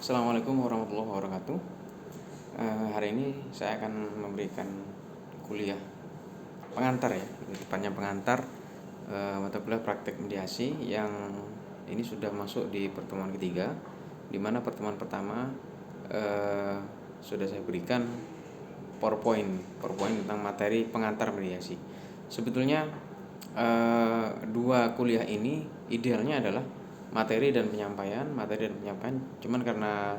Assalamualaikum warahmatullahi wabarakatuh. Hari ini saya akan memberikan kuliah pengantar ya, lebih tepatnya pengantar mata kuliah praktek mediasi yang ini sudah masuk di pertemuan ketiga, di mana pertemuan pertama sudah saya berikan PowerPoint tentang materi pengantar mediasi. Sebetulnya dua kuliah ini idealnya adalah materi dan penyampaian, cuman karena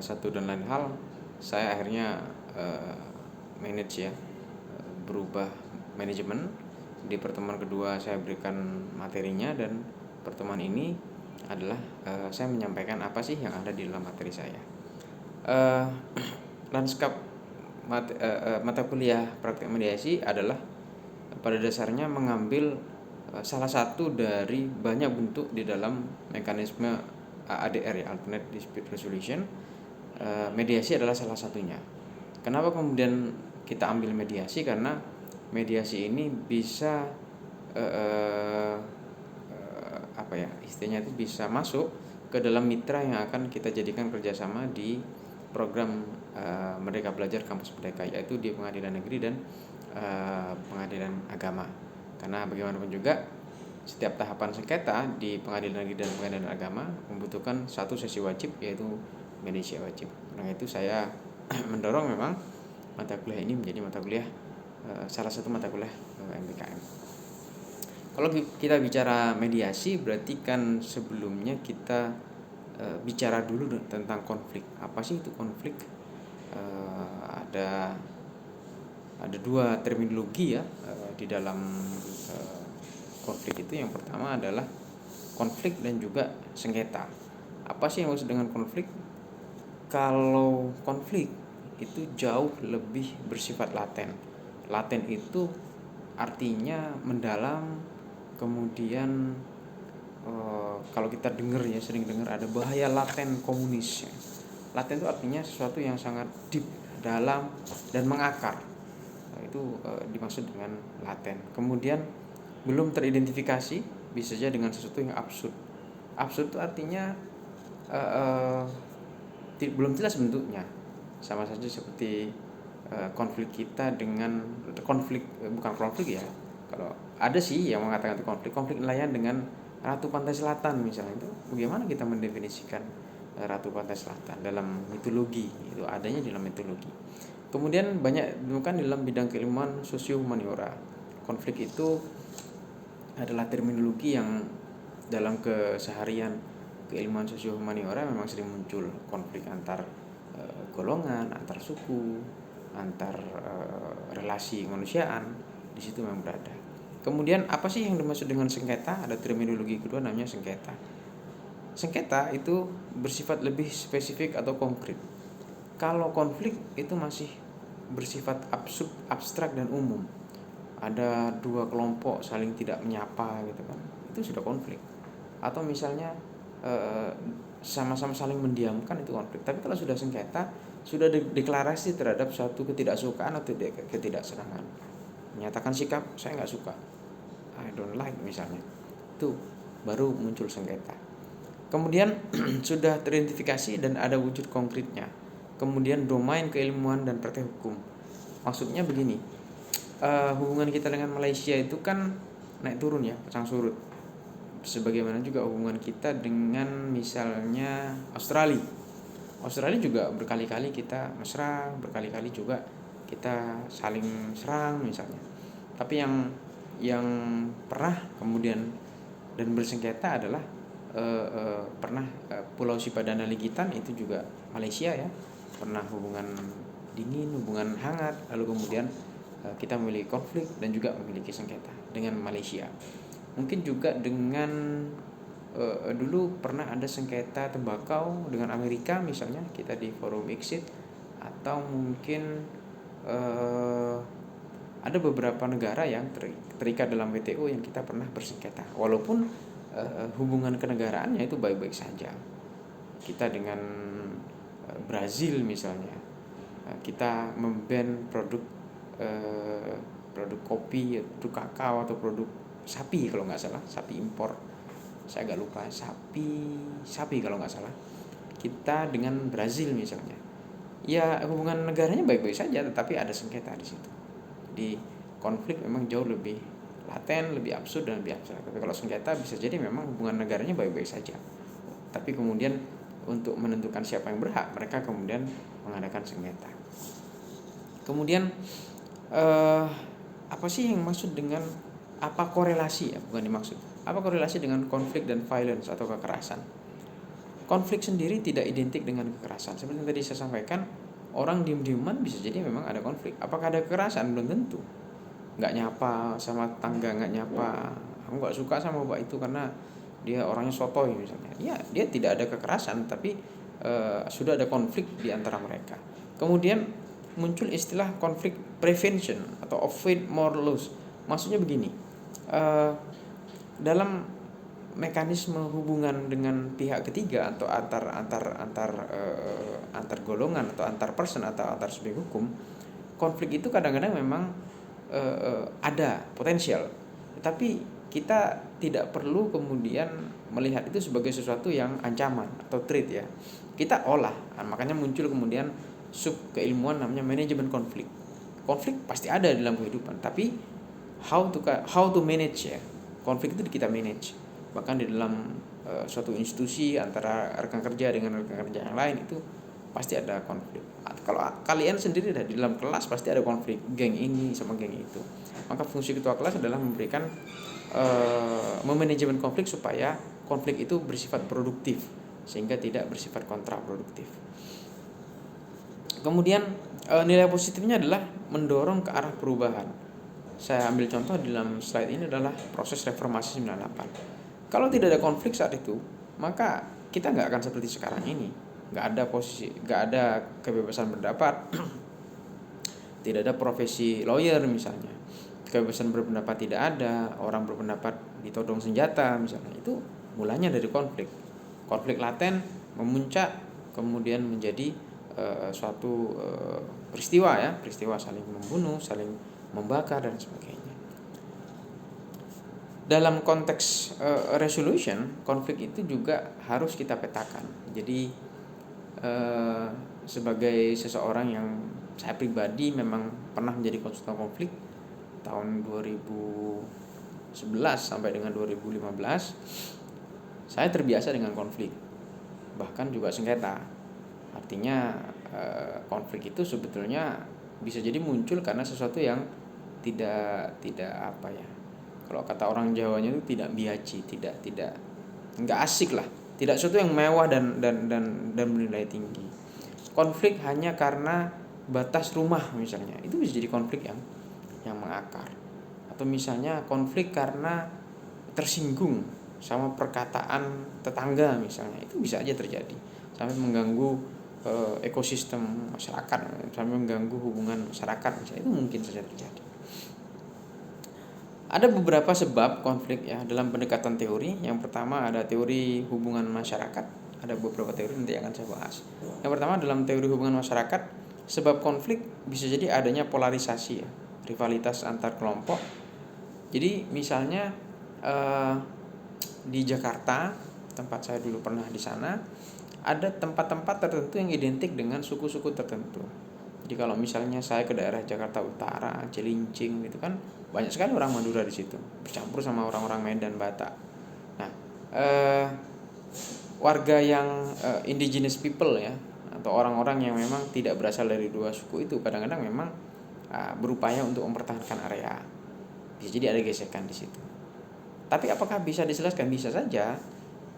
satu dan lain hal saya akhirnya manage ya, berubah manajemen. Di pertemuan kedua saya berikan materinya, dan pertemuan ini adalah saya menyampaikan apa sih yang ada di dalam materi saya. Lanskap mata kuliah praktek mediasi adalah pada dasarnya mengambil salah satu dari banyak bentuk di dalam mekanisme ADR ya, Alternate Dispute Resolution. Mediasi adalah salah satunya. Kenapa kemudian kita ambil mediasi? Karena mediasi ini bisa istilahnya itu bisa masuk ke dalam mitra yang akan kita jadikan kerjasama di program Merdeka Belajar Kampus Merdeka, yaitu di pengadilan negeri dan pengadilan agama. Karena bagaimanapun juga setiap tahapan sengketa di pengadilan negeri dan pengadilan agama membutuhkan satu sesi wajib, yaitu mediasi wajib. Karena itu saya mendorong memang mata kuliah ini menjadi mata kuliah salah satu mata kuliah MBKM. Kalau kita bicara mediasi, berarti kan sebelumnya kita bicara dulu tentang konflik. Apa sih itu konflik? Ada dua terminologi ya di dalam konflik itu. Yang pertama adalah konflik dan juga sengketa. Apa sih yang maksud dengan konflik? Kalau konflik itu jauh lebih bersifat laten. Laten itu artinya mendalam. Kemudian kalau kita dengar ya, sering dengar ada bahaya laten komunis ya. Laten itu artinya sesuatu yang sangat deep, dalam dan mengakar. Itu dimaksud dengan laten. Kemudian belum teridentifikasi, bisa saja dengan sesuatu yang absurd. Absurd itu artinya belum jelas bentuknya. Sama saja seperti konflik kita dengan bukan konflik ya. Kalau ada sih yang mengatakan itu konflik nelayan dengan Ratu Pantai Selatan misalnya, itu bagaimana kita mendefinisikan Ratu Pantai Selatan dalam mitologi? Itu adanya dalam mitologi. Kemudian banyak ditemukan dalam bidang keilmuan sosio-humaniora. Konflik itu adalah terminologi yang dalam keseharian keilmuan sosio-humaniora memang sering muncul konflik antar golongan, antar suku, antar relasi kemanusiaan. Di situ memang berada. Kemudian apa sih yang dimaksud dengan sengketa? Ada terminologi kedua namanya sengketa. Sengketa itu bersifat lebih spesifik atau konkret. Kalau konflik itu masih bersifat abstrak dan umum. Ada dua kelompok saling tidak menyapa gitu kan. Itu sudah konflik. Atau misalnya sama-sama saling mendiamkan, itu konflik. Tapi kalau sudah sengketa, sudah deklarasi terhadap suatu ketidaksukaan atau ketidaksenangan. Menyatakan sikap, saya nggak suka, I don't like misalnya, itu baru muncul sengketa. Kemudian sudah teridentifikasi dan ada wujud konkretnya. Kemudian domain keilmuan dan praktek hukum. Maksudnya begini, hubungan kita dengan Malaysia itu kan naik turun ya, pasang surut. Sebagaimana juga hubungan kita dengan misalnya Australia juga berkali-kali kita mesra, berkali-kali juga kita saling serang misalnya. Tapi yang pernah kemudian dan bersengketa adalah pernah Pulau Sipadana Ligitan, itu juga Malaysia ya. Pernah hubungan dingin, hubungan hangat, lalu kemudian kita memiliki konflik dan juga memiliki sengketa dengan Malaysia. Mungkin juga dengan dulu pernah ada sengketa tembakau dengan Amerika misalnya, kita di forum exit. Atau mungkin ada beberapa negara yang terikat dalam WTO yang kita pernah bersengketa, walaupun hubungan kenegaraannya itu baik-baik saja. Kita dengan Brazil misalnya, kita memban produk kopi, produk kakao, atau produk sapi kalau nggak salah, sapi impor, saya agak lupa, sapi kalau nggak salah. kita dengan Brazil misalnya. Ya hubungan negaranya baik-baik saja, tetapi ada sengketa di situ. Jadi konflik memang jauh lebih laten, lebih absurd dan lebih abstrak. Tapi kalau sengketa bisa jadi memang hubungan negaranya baik-baik saja. Tapi kemudian untuk menentukan siapa yang berhak, mereka kemudian mengadakan sengketa. Kemudian apa sih yang maksud dengan apa korelasi ya, bukan dimaksud. Apa korelasi dengan konflik dan violence atau kekerasan? Konflik sendiri tidak identik dengan kekerasan. Seperti yang tadi saya sampaikan, orang diem-dieman bisa jadi memang ada konflik. Apakah ada kekerasan? Belum tentu. Nggak nyapa sama tangga, nggak nyapa, aku nggak suka sama bapak itu karena dia orangnya sotoy misalnya. Ya, dia tidak ada kekerasan, tapi sudah ada konflik di antara mereka. Kemudian muncul istilah konflik prevention atau avoid more loss. Maksudnya begini, dalam mekanisme hubungan dengan pihak ketiga atau antar golongan atau antar person atau antar subjek hukum, konflik itu kadang-kadang memang ada potensial, tetapi kita tidak perlu kemudian melihat itu sebagai sesuatu yang ancaman atau threat ya. Kita olah, makanya muncul kemudian sub keilmuan namanya manajemen konflik. Konflik pasti ada dalam kehidupan, tapi how to manage ya. Konflik itu kita manage. Bahkan di dalam suatu institusi antara rekan kerja dengan rekan kerja yang lain itu pasti ada konflik. Kalau kalian sendiri di dalam kelas pasti ada konflik, geng ini sama geng itu. Maka fungsi ketua kelas adalah memberikan memanajemen konflik supaya konflik itu bersifat produktif sehingga tidak bersifat kontraproduktif. Kemudian nilai positifnya adalah mendorong ke arah perubahan. Saya ambil contoh di dalam slide ini adalah proses reformasi 98. Kalau tidak ada konflik saat itu, maka kita nggak akan seperti sekarang ini. Nggak ada kebebasan berpendapat, tidak ada profesi lawyer misalnya. Kebebasan berpendapat tidak ada, orang berpendapat ditodong senjata misalnya. Itu mulanya dari konflik. Konflik laten memuncak kemudian menjadi suatu peristiwa saling membunuh, saling membakar dan sebagainya. Dalam konteks resolution, konflik itu juga harus kita petakan. Jadi sebagai seseorang yang saya pribadi memang pernah menjadi konsultan konflik tahun 2011 sampai dengan 2015, saya terbiasa dengan konflik, bahkan juga sengketa. Artinya konflik itu sebetulnya bisa jadi muncul karena sesuatu yang tidak apa ya, kalau kata orang Jawanya itu tidak biaci, tidak nggak asik lah, tidak sesuatu yang mewah dan bernilai tinggi. Konflik hanya karena batas rumah misalnya, itu bisa jadi konflik yang mengakar. Atau misalnya konflik karena tersinggung sama perkataan tetangga misalnya, itu bisa aja terjadi sampai mengganggu ekosistem masyarakat, sampai mengganggu hubungan masyarakat misalnya, itu mungkin saja terjadi. Ada beberapa sebab konflik ya dalam pendekatan teori. Yang pertama ada teori hubungan masyarakat. Ada beberapa teori nanti akan saya bahas. Yang pertama dalam teori hubungan masyarakat, sebab konflik bisa jadi adanya polarisasi ya, rivalitas antar kelompok. Jadi misalnya di Jakarta, tempat saya dulu pernah di sana, ada tempat-tempat tertentu yang identik dengan suku-suku tertentu. Jadi kalau misalnya saya ke daerah Jakarta Utara, Cilincing gitu kan, banyak sekali orang Madura di situ, bercampur sama orang-orang Medan, Batak. Nah, warga yang indigenous people ya, atau orang-orang yang memang tidak berasal dari dua suku itu kadang-kadang memang berupaya untuk mempertahankan area. Bisa jadi ada gesekan di situ. Tapi apakah bisa diselesaikan? Bisa saja.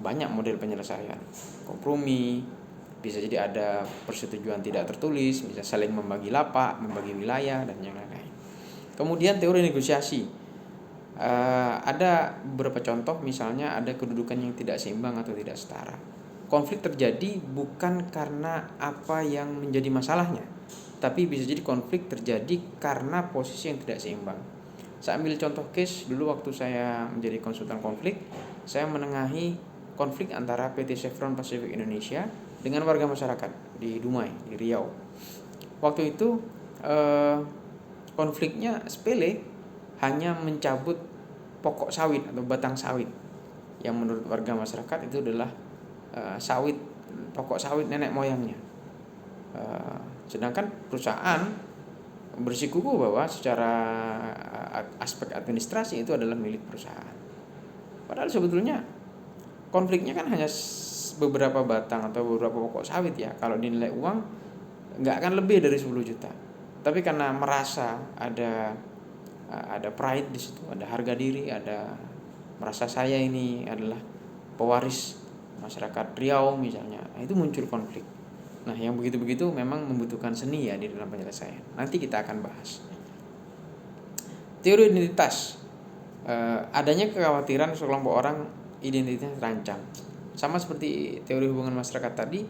Banyak model penyelesaian, kompromi. Bisa jadi ada persetujuan tidak tertulis, bisa saling membagi lapak, membagi wilayah dan yang lain-lain. Kemudian teori negosiasi, ada beberapa contoh, misalnya ada kedudukan yang tidak seimbang atau tidak setara. Konflik terjadi bukan karena apa yang menjadi masalahnya, tapi bisa jadi konflik terjadi karena posisi yang tidak seimbang. Saya ambil contoh case dulu waktu saya menjadi konsultan konflik, saya menengahi konflik antara PT Chevron Pacific Indonesia dengan warga masyarakat di Dumai, di Riau. Waktu itu konfliknya sepele, hanya mencabut pokok sawit atau batang sawit yang menurut warga masyarakat itu adalah sawit pokok sawit nenek moyangnya. Sedangkan perusahaan bersikukuh bahwa secara aspek administrasi itu adalah milik perusahaan. Padahal sebetulnya konfliknya kan hanya beberapa batang atau beberapa pokok sawit ya. Kalau dinilai uang nggak akan lebih dari 10 juta. Tapi karena merasa ada pride di situ, ada harga diri, ada merasa saya ini adalah pewaris masyarakat Riau misalnya, nah, itu muncul konflik. Nah, yang begitu-begitu memang membutuhkan seni ya di dalam penyelesaian. Nanti kita akan bahas. Teori identitas, adanya kekhawatiran sekelompok orang identitasnya terancam. Sama seperti teori hubungan masyarakat tadi,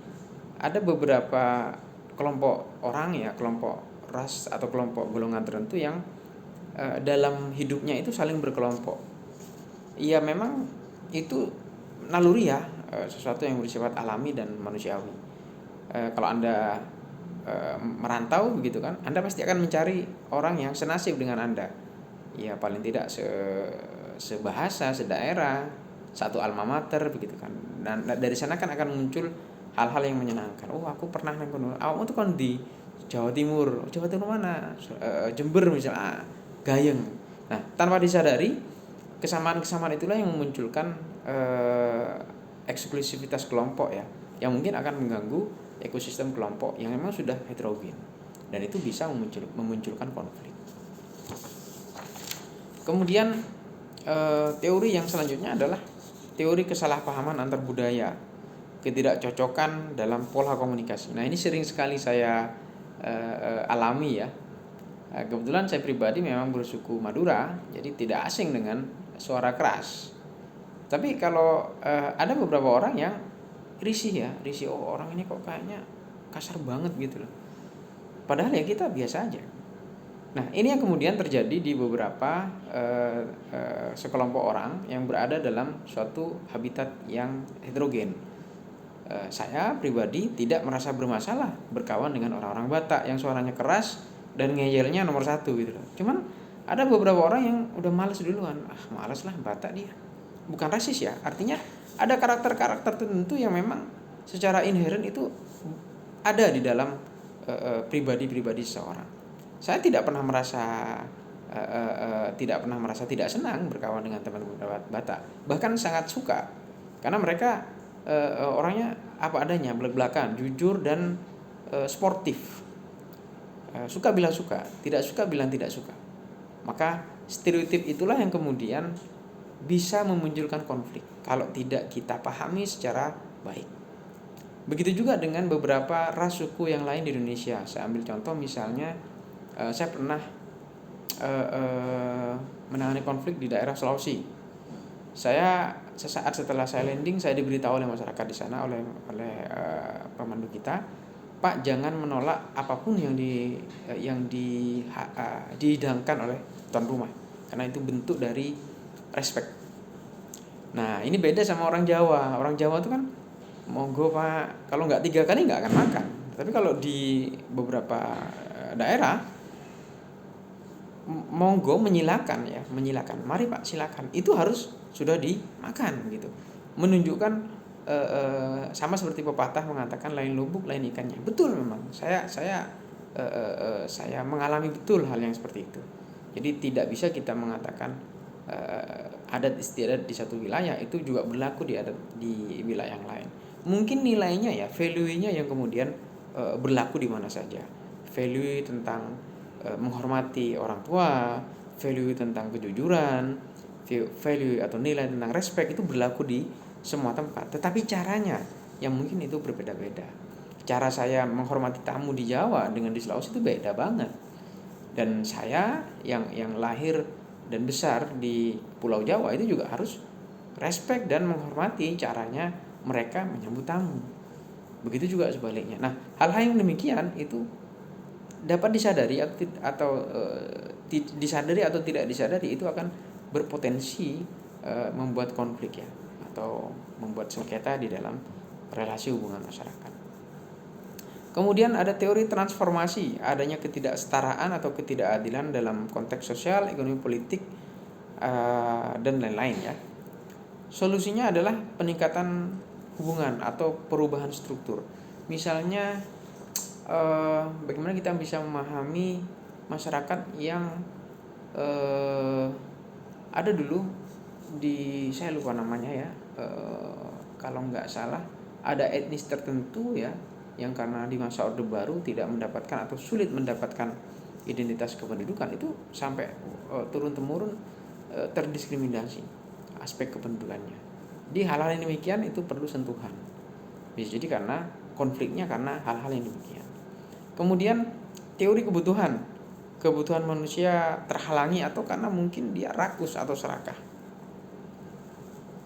ada beberapa kelompok orang ya, kelompok ras atau kelompok golongan tertentu yang dalam hidupnya itu saling berkelompok. Iya, memang itu naluri ya, sesuatu yang bersifat alami dan manusiawi. Kalau Anda merantau begitu kan, Anda pasti akan mencari orang yang senasib dengan Anda. Ya paling tidak sebahasa, sedaerah, satu alma mater begitu kan. Dan dari sana kan akan muncul hal-hal yang menyenangkan. Oh, aku pernah nang kono. Awakmu tuh kan di Jawa Timur. Jawa Timur mana? Jember misalnya. Gayeng. Nah, tanpa disadari kesamaan-kesamaan itulah yang memunculkan eksklusivitas kelompok ya, yang mungkin akan mengganggu ekosistem kelompok yang memang sudah heterogen, dan itu bisa memunculkan konflik. Kemudian teori yang selanjutnya adalah teori kesalahpahaman antar budaya, ketidakcocokan dalam pola komunikasi. Nah, ini sering sekali saya alami ya. Kebetulan saya pribadi memang bersuku Madura, jadi tidak asing dengan suara keras. Tapi kalau ada beberapa orang yang risih, oh orang ini kok kayaknya kasar banget gitu loh. Padahal ya kita biasa aja. Nah, ini yang kemudian terjadi di beberapa sekelompok orang yang berada dalam suatu habitat yang heterogen. Saya pribadi tidak merasa bermasalah berkawan dengan orang-orang Batak yang suaranya keras dan ngeyelnya nomor 1 gitu loh. Cuman ada beberapa orang yang udah malas duluan. Malas lah Batak dia. Bukan rasis ya, artinya ada karakter-karakter tertentu yang memang secara inheren itu ada di dalam pribadi-pribadi seseorang. Saya tidak pernah merasa tidak senang berkawan dengan teman-teman Batak. Bahkan sangat suka, karena mereka orangnya apa adanya, belak-belakan, jujur dan sportif. Suka bilang suka, tidak suka bilang tidak suka. Maka stereotip itulah yang kemudian bisa memunculkan konflik kalau tidak kita pahami secara baik. Begitu juga dengan beberapa ras suku yang lain di Indonesia. Saya ambil contoh misalnya, saya pernah menangani konflik di daerah Sulawesi. Saya sesaat setelah saya landing, saya diberitahu oleh masyarakat di sana, oleh pemandu kita, Pak, jangan menolak apapun yang dihidangkan oleh tuan rumah, karena itu bentuk dari respect. Nah, ini beda sama orang Jawa. Orang Jawa itu kan monggo Pak, kalau nggak 3 kali nggak akan makan. Tapi kalau di beberapa daerah monggo menyilakan, mari Pak silakan. Itu harus sudah dimakan gitu. Menunjukkan sama seperti pepatah mengatakan lain lubuk lain ikannya. Betul memang. Saya mengalami betul hal yang seperti itu. Jadi tidak bisa kita mengatakan adat istiadat di satu wilayah itu juga berlaku di wilayah yang lain. Mungkin nilainya ya, value-nya yang kemudian berlaku di mana saja. Value tentang menghormati orang tua, value tentang kejujuran, value atau nilai tentang respect itu berlaku di semua tempat. Tetapi caranya yang mungkin itu berbeda-beda. Cara saya menghormati tamu di Jawa dengan di Sulawesi itu beda banget. Dan saya yang lahir dan besar di Pulau Jawa itu juga harus respect dan menghormati caranya mereka menyambut tamu. Begitu juga sebaliknya. Nah, hal-hal yang demikian itu dapat disadari atau disadari atau tidak disadari itu akan berpotensi membuat konflik ya, atau membuat sengketa di dalam relasi hubungan masyarakat. Kemudian ada teori transformasi, adanya ketidaksetaraan atau ketidakadilan dalam konteks sosial, ekonomi, politik, dan lain-lain ya. Solusinya adalah peningkatan hubungan atau perubahan struktur. Misalnya bagaimana kita bisa memahami masyarakat yang ada dulu di, saya lupa namanya ya, kalau nggak salah ada etnis tertentu ya yang karena di masa Orde Baru tidak mendapatkan atau sulit mendapatkan identitas kependudukan, itu sampai turun temurun terdiskriminasi aspek kependudukannya. Di hal-hal yang demikian itu perlu sentuhan. Bisa jadi karena konfliknya karena hal-hal yang demikian. Kemudian teori kebutuhan manusia terhalangi atau karena mungkin dia rakus atau serakah.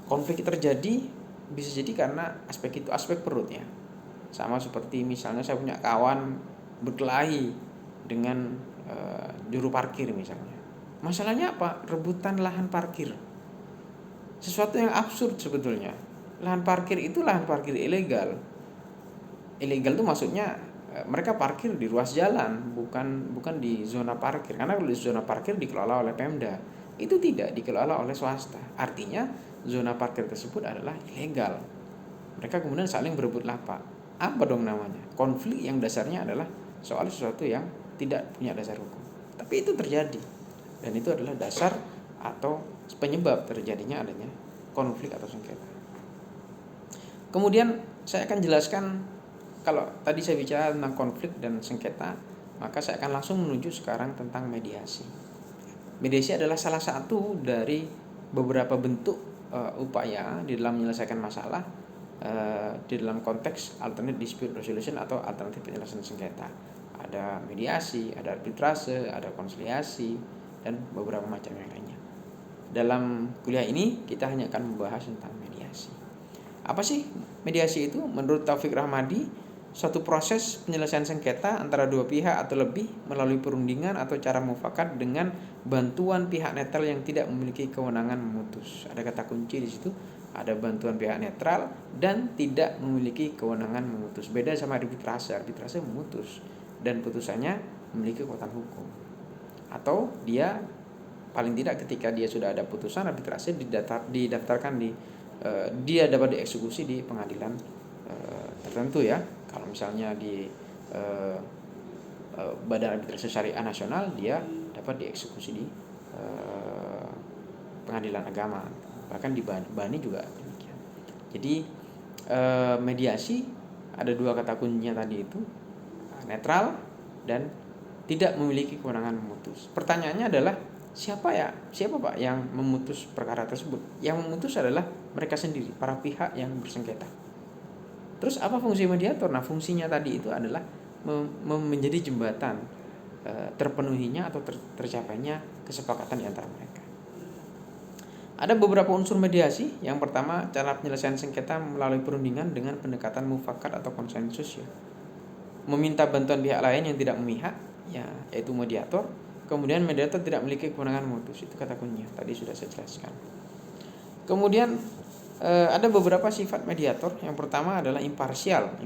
Konflik terjadi bisa jadi karena aspek itu, aspek perutnya. Sama seperti misalnya saya punya kawan berkelahi dengan juru parkir misalnya. Masalahnya apa? Rebutan lahan parkir. Sesuatu yang absurd sebetulnya. Lahan parkir itu lahan parkir ilegal. Ilegal itu maksudnya mereka parkir di ruas jalan, bukan di zona parkir. Karena kalau di zona parkir dikelola oleh Pemda, itu tidak dikelola oleh swasta. Artinya zona parkir tersebut adalah ilegal. Mereka kemudian saling berebut lapak. Apa dong namanya? Konflik yang dasarnya adalah soal sesuatu yang tidak punya dasar hukum. Tapi itu terjadi. Dan itu adalah dasar atau penyebab terjadinya adanya konflik atau sengketa. Kemudian saya akan jelaskan, kalau tadi saya bicara tentang konflik dan sengketa, maka saya akan langsung menuju sekarang tentang mediasi. Mediasi adalah salah satu dari beberapa bentuk upaya di dalam menyelesaikan masalah di dalam konteks alternative dispute resolution atau alternatif penyelesaian sengketa. Ada mediasi, ada arbitrase, ada konsiliasi, dan beberapa macam yang lainnya. Dalam kuliah ini kita hanya akan membahas tentang mediasi. Apa sih mediasi itu? Menurut Taufik Rahmadi, suatu proses penyelesaian sengketa antara dua pihak atau lebih melalui perundingan atau cara mufakat dengan bantuan pihak netral yang tidak memiliki kewenangan memutus. Ada kata kunci di situ, ada bantuan pihak netral dan tidak memiliki kewenangan memutus. Beda sama arbitrase. Arbitrase memutus dan putusannya memiliki kekuatan hukum. Atau dia paling tidak ketika dia sudah ada putusan arbitrase didaftarkan di dia dapat dieksekusi di pengadilan tertentu ya. Kalau misalnya di Badan Arbitrase Syariah Nasional, dia dapat dieksekusi di pengadilan agama. Bahkan di BANI juga demikian. Jadi mediasi ada dua kata kuncinya tadi itu, netral dan tidak memiliki kewenangan memutus. Pertanyaannya adalah siapa Pak yang memutus perkara tersebut? Yang memutus adalah mereka sendiri, para pihak yang bersengketa. Terus apa fungsi mediator? Nah, fungsinya tadi itu adalah menjadi jembatan terpenuhinya atau tercapainya kesepakatan di antara mereka. Ada beberapa unsur mediasi. Yang pertama, cara penyelesaian sengketa melalui perundingan dengan pendekatan mufakat atau konsensus ya. Meminta bantuan pihak lain yang tidak memihak ya, yaitu mediator. Kemudian mediator tidak memiliki kewenangan memutus, itu kata kuncinya. Tadi sudah saya jelaskan. Kemudian ada beberapa sifat mediator. Yang pertama adalah imparsial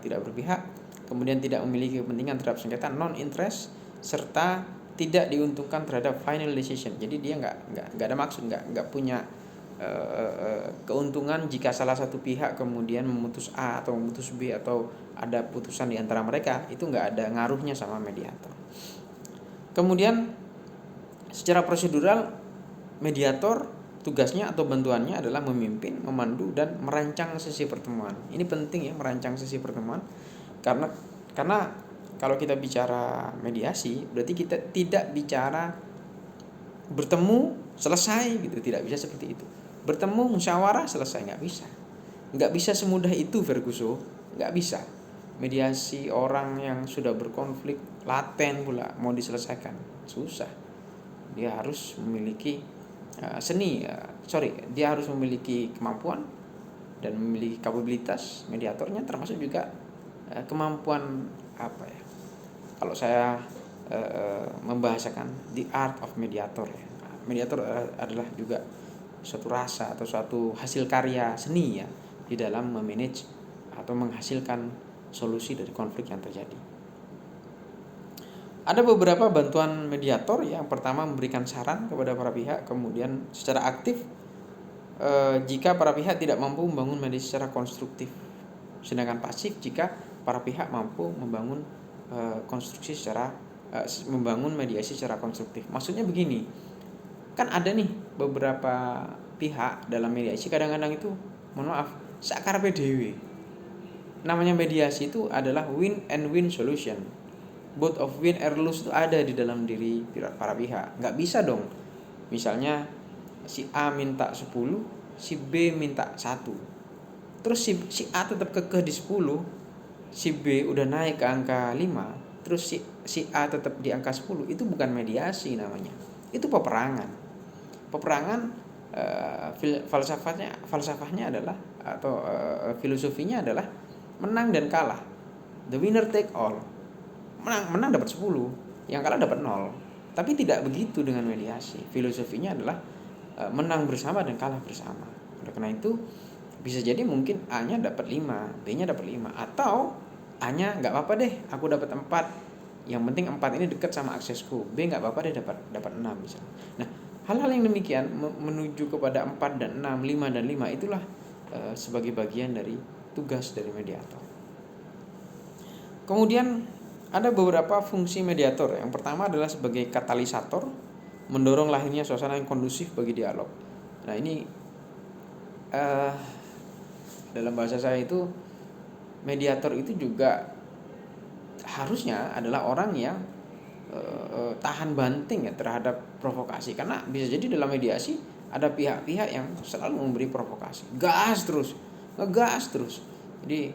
tidak berpihak. Kemudian tidak memiliki kepentingan terhadap sengketa, non interest, serta tidak diuntungkan terhadap final decision. Jadi dia nggak ada maksud, nggak punya keuntungan jika salah satu pihak kemudian memutus A atau memutus B atau ada putusan di antara mereka, itu nggak ada ngaruhnya sama mediator. Kemudian secara prosedural, mediator tugasnya atau bantuannya adalah memimpin, memandu, dan merancang sesi pertemuan. Ini penting ya, merancang sesi pertemuan, karena kalau kita bicara mediasi berarti kita tidak bicara bertemu selesai gitu, tidak bisa seperti itu. Bertemu musyawarah selesai, nggak bisa semudah itu Ferguson, nggak bisa. Mediasi orang yang sudah berkonflik laten pula mau diselesaikan susah. Dia harus memiliki dia harus memiliki kemampuan dan memiliki kapabilitas mediatornya, termasuk juga kemampuan apa ya, kalau saya membahasakan the art of mediator ya. Mediator adalah juga suatu rasa atau suatu hasil karya seni ya di dalam memanage atau menghasilkan solusi dari konflik yang terjadi. Ada beberapa bantuan mediator. Yang pertama, memberikan saran kepada para pihak, kemudian secara aktif jika para pihak tidak mampu membangun mediasi secara konstruktif, sedangkan pasif jika para pihak mampu membangun membangun mediasi secara konstruktif. Maksudnya begini, kan ada nih beberapa pihak dalam mediasi kadang-kadang itu, mohon maaf, sakarepe dhewe. Namanya mediasi itu adalah win and win solution. Both of win and lose itu ada di dalam diri para pihak. Nggak bisa dong. Misalnya si A minta 10, si B minta 1. Terus si A tetap kekeh di 10, si B udah naik ke angka 5, terus si A tetap di angka 10. Itu bukan mediasi namanya. Itu peperangan. Falsafahnya adalah, atau filosofinya adalah menang dan kalah. The winner take all. Menang dapat 10, yang kalah dapat 0. Tapi tidak begitu dengan mediasi. Filosofinya adalah menang bersama dan kalah bersama. Oleh karena itu bisa jadi mungkin A-nya dapat 5, B-nya dapat 5, atau A-nya enggak apa-apa deh, aku dapat 4. Yang penting 4 ini dekat sama aksesku. B enggak apa-apa deh dapat 6 misalnya. Nah, hal-hal yang demikian menuju kepada 4 dan 6, 5 dan 5 itulah sebagai bagian dari tugas dari mediator. Kemudian ada beberapa fungsi mediator. Yang pertama adalah sebagai katalisator, mendorong lahirnya suasana yang kondusif bagi dialog. Nah, ini dalam bahasa saya itu, mediator itu juga harusnya adalah orang yang tahan banting ya terhadap provokasi. Karena bisa jadi dalam mediasi ada pihak-pihak yang selalu memberi provokasi, ngegas terus. Jadi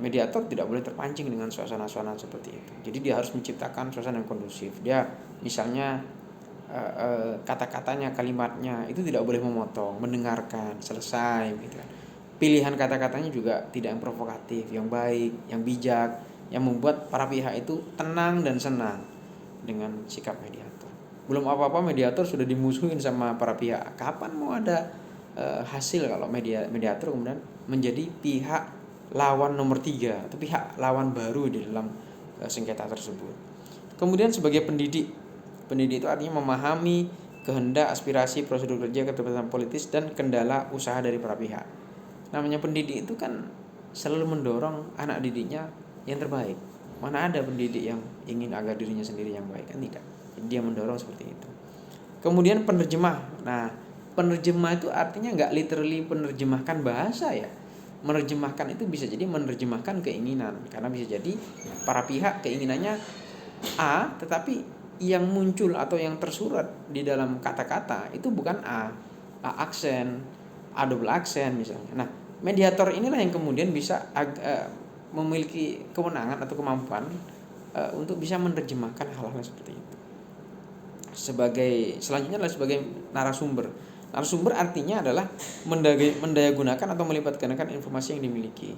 mediator tidak boleh terpancing dengan suasana-suasana seperti itu. Jadi dia harus menciptakan suasana yang kondusif. Dia misalnya kata-katanya, kalimatnya itu tidak boleh memotong, mendengarkan selesai gitu kan. Pilihan kata-katanya juga tidak yang provokatif, yang baik, yang bijak, yang membuat para pihak itu tenang dan senang dengan sikap mediator. Belum apa-apa mediator sudah dimusuhin sama para pihak. Kapan mau ada hasil kalau mediator kemudian menjadi pihak lawan nomor 3 atau pihak lawan baru di dalam sengketa tersebut. Kemudian sebagai pendidik itu artinya memahami kehendak, aspirasi, prosedur kerja, keterlibatan politis dan kendala usaha dari para pihak. Namanya pendidik itu kan selalu mendorong anak didiknya yang terbaik. Mana ada pendidik yang ingin agar dirinya sendiri yang baik, kan tidak. Jadi dia mendorong seperti itu. Kemudian penerjemah. Nah, penerjemah itu artinya nggak literally penerjemahkan bahasa ya. Menerjemahkan itu bisa jadi menerjemahkan keinginan, karena bisa jadi para pihak keinginannya A, tetapi yang muncul atau yang tersurat di dalam kata-kata itu bukan A aksen, A double aksen misalnya. Nah, mediator inilah yang kemudian bisa memiliki kewenangan atau kemampuan untuk bisa menerjemahkan hal-hal seperti itu. Selanjutnya adalah sebagai narasumber. Narasumber artinya adalah mendayagunakan atau melibatkan informasi yang dimiliki.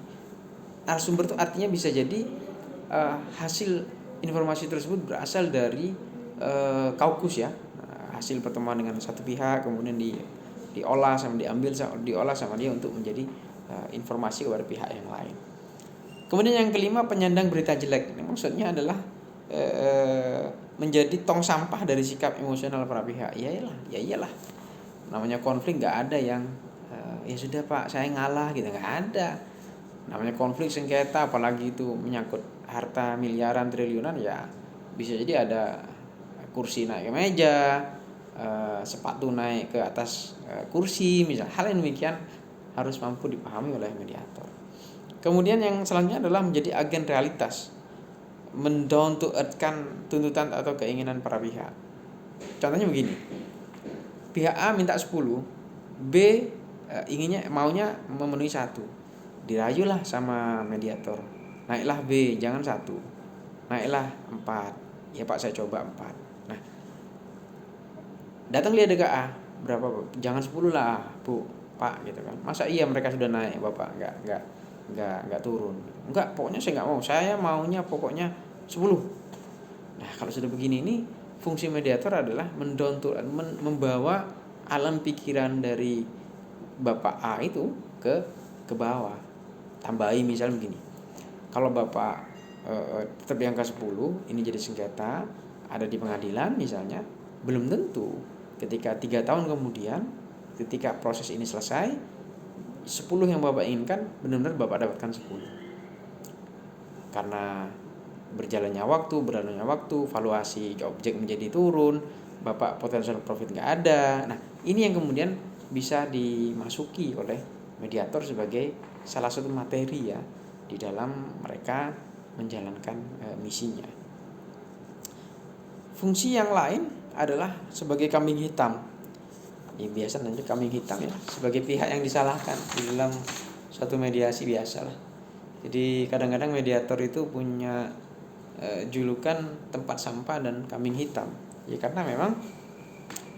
Narasumber itu artinya bisa jadi hasil informasi tersebut berasal dari kaukus ya, hasil pertemuan dengan satu pihak kemudian diolah sama dia untuk menjadi informasi kepada pihak yang lain. Kemudian yang kelima, penyandang berita jelek. Ini maksudnya adalah menjadi tong sampah dari sikap emosional para pihak. Ya iyalah. Namanya konflik nggak ada yang ya sudah Pak saya ngalah gitu, nggak ada. Namanya konflik sengketa apalagi itu menyangkut harta miliaran triliunan, ya bisa jadi ada kursi naik ke meja, sepatu naik ke atas kursi misal. Hal yang demikian harus mampu dipahami oleh mediator. Kemudian yang selanjutnya adalah menjadi agen realitas, mendown to earth-kan tuntutan atau keinginan para pihak. Contohnya begini, pihak A minta 10, B maunya memenuhi 1. Dirayulah sama mediator, naiklah B, jangan 1, naiklah 4. Ya Pak saya coba 4. Nah, datang dia ke A, berapa Pak? Jangan 10 lah Bu, Pak gitu kan. Masa iya mereka sudah naik Bapak enggak turun. Enggak, pokoknya saya enggak mau. Saya maunya pokoknya 10. Nah, kalau sudah begini, ini fungsi mediator adalah membawa alam pikiran dari Bapak A itu ke bawah. Tambahi misal begini. Kalau Bapak tetap di angka 10, ini jadi sengketa, ada di pengadilan misalnya, belum tentu ketika 3 tahun kemudian ketika proses ini selesai, 10 yang Bapak inginkan benar-benar Bapak dapatkan 10. Karena berjalannya waktu, valuasi objek menjadi turun, Bapak potensial profit nggak ada. Nah, ini yang kemudian bisa dimasuki oleh mediator sebagai salah satu materi ya di dalam mereka menjalankan misinya. Fungsi yang lain adalah sebagai kambing hitam. Ini biasa nanti kambing hitam ya, sebagai pihak yang disalahkan di dalam suatu mediasi biasalah. Jadi kadang-kadang mediator itu punya julukan tempat sampah dan kambing hitam. Ya karena memang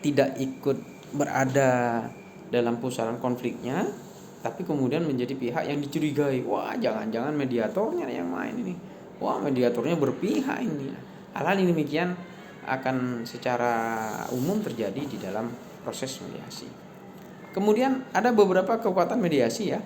tidak ikut berada dalam pusaran konfliknya, tapi kemudian menjadi pihak yang dicurigai. Wah, jangan-jangan mediatornya yang main ini. Wah, mediatornya berpihak ini. Hal-hal yang demikian akan secara umum terjadi di dalam proses mediasi. Kemudian ada beberapa kekuatan mediasi ya.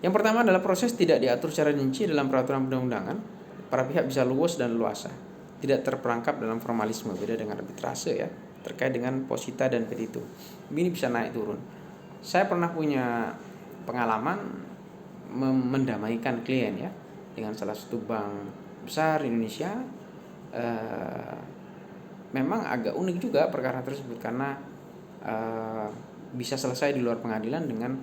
Yang pertama adalah proses tidak diatur secara rinci dalam peraturan perundang-undangan. Para pihak bisa luas dan luasa, tidak terperangkap dalam formalisme. Beda dengan arbitrase ya, terkait dengan posita dan petitum. Ini bisa naik turun. Saya pernah punya pengalaman mendamaikan klien ya dengan salah satu bank besar Indonesia. Memang agak unik juga perkara tersebut karena bisa selesai di luar pengadilan dengan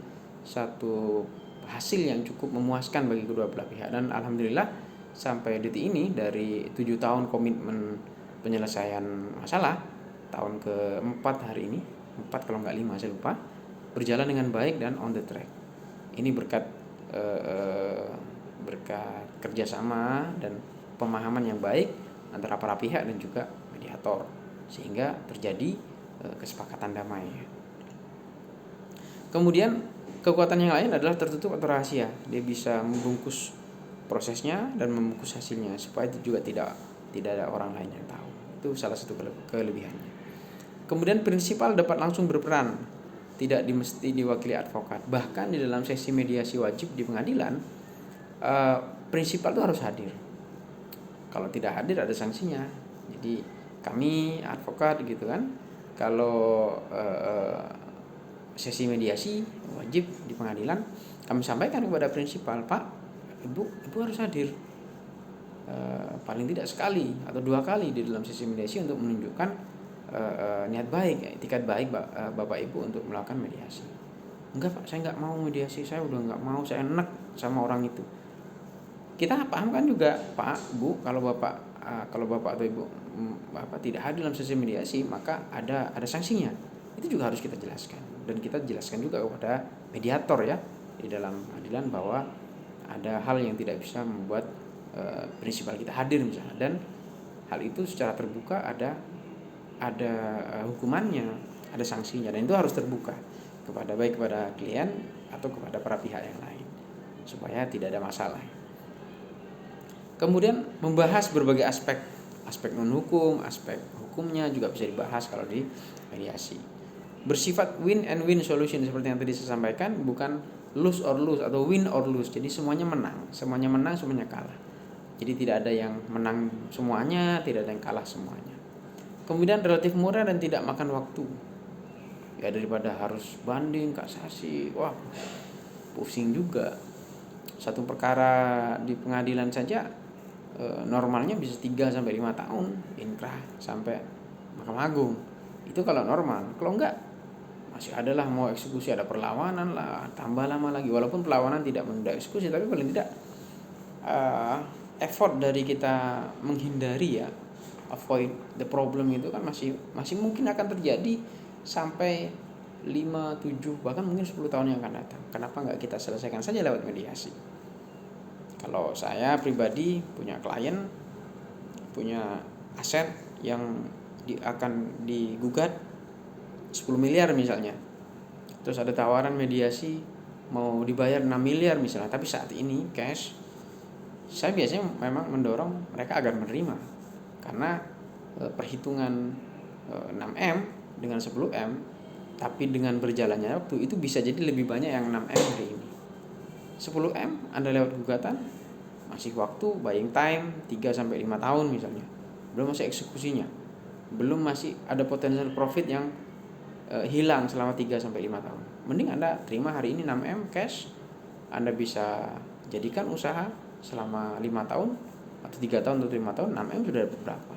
satu hasil yang cukup memuaskan bagi kedua belah pihak. Dan alhamdulillah sampai detik ini dari 7 tahun komitmen penyelesaian masalah, tahun ke-4 hari ini, 4 kalau nggak 5 saya lupa, berjalan dengan baik dan on the track. Ini berkat kerjasama dan pemahaman yang baik antara para pihak dan juga mediator, sehingga terjadi kesepakatan damai. Kemudian kekuatan yang lain adalah tertutup atau rahasia. Dia bisa membungkus prosesnya dan membungkus hasilnya supaya itu juga tidak ada orang lain yang tahu. Itu salah satu kelebihannya. Kemudian prinsipal dapat langsung berperan, tidak mesti diwakili advokat. Bahkan di dalam sesi mediasi wajib di pengadilan, prinsipal itu harus hadir. Kalau tidak hadir ada sanksinya. Jadi kami advokat gitu kan, kalau sesi mediasi wajib di pengadilan, kami sampaikan kepada prinsipal, Pak, Ibu harus hadir paling tidak sekali atau 2 kali di dalam sesi mediasi untuk menunjukkan niat baik, etikat baik Bapak Ibu untuk melakukan mediasi. Enggak Pak, saya nggak mau mediasi, saya udah nggak mau, saya enak sama orang itu. Kita pahamkan juga Pak, Bu, kalau Bapak atau Ibu Bapak tidak hadir dalam sesi mediasi, maka ada sanksinya. Itu juga harus kita jelaskan, dan kita jelaskan juga kepada mediator ya di dalam pengadilan bahwa ada hal yang tidak bisa membuat prinsipal kita hadir misalnya, dan hal itu secara terbuka ada hukumannya, ada sanksinya, dan itu harus terbuka baik kepada klien atau kepada para pihak yang lain supaya tidak ada masalah. Kemudian membahas berbagai aspek non hukum, aspek hukumnya juga bisa dibahas kalau di mediasi. Bersifat win and win solution seperti yang tadi saya sampaikan, bukan lose or lose atau win or lose. Jadi semuanya menang, semuanya kalah. Jadi tidak ada yang menang semuanya, tidak ada yang kalah semuanya. Kemudian relatif murah dan tidak makan waktu. Ya daripada harus banding, kasasi, wah pusing juga. Satu perkara di pengadilan saja normalnya bisa 3 sampai 5 tahun, inkrah sampai Mahkamah Agung. Itu kalau normal. Kalau enggak, masih adalah mau eksekusi, ada perlawanan lah, tambah lama lagi. Walaupun perlawanan tidak menunda eksekusi, tapi paling tidak effort dari kita menghindari ya, avoid the problem itu kan masih mungkin akan terjadi sampai 5, 7, bahkan mungkin 10 tahun yang akan datang. Kenapa enggak kita selesaikan saja lewat mediasi? Kalau saya pribadi punya klien, punya aset yang akan digugat 10 miliar misalnya, terus ada tawaran mediasi mau dibayar 6 miliar misalnya, tapi saat ini cash, saya biasanya memang mendorong mereka agar menerima, karena perhitungan 6M dengan 10M, tapi dengan berjalannya waktu itu bisa jadi lebih banyak yang 6M hari ini. 10M Anda lewat gugatan, masih waktu buying time 3 sampai 5 tahun misalnya. Belum masih eksekusinya. Belum masih ada potensial profit yang hilang selama 3 sampai 5 tahun. Mending Anda terima hari ini 6M cash, Anda bisa jadikan usaha selama 5 tahun atau 3 tahun atau 5 tahun, 6M sudah dapat berapa.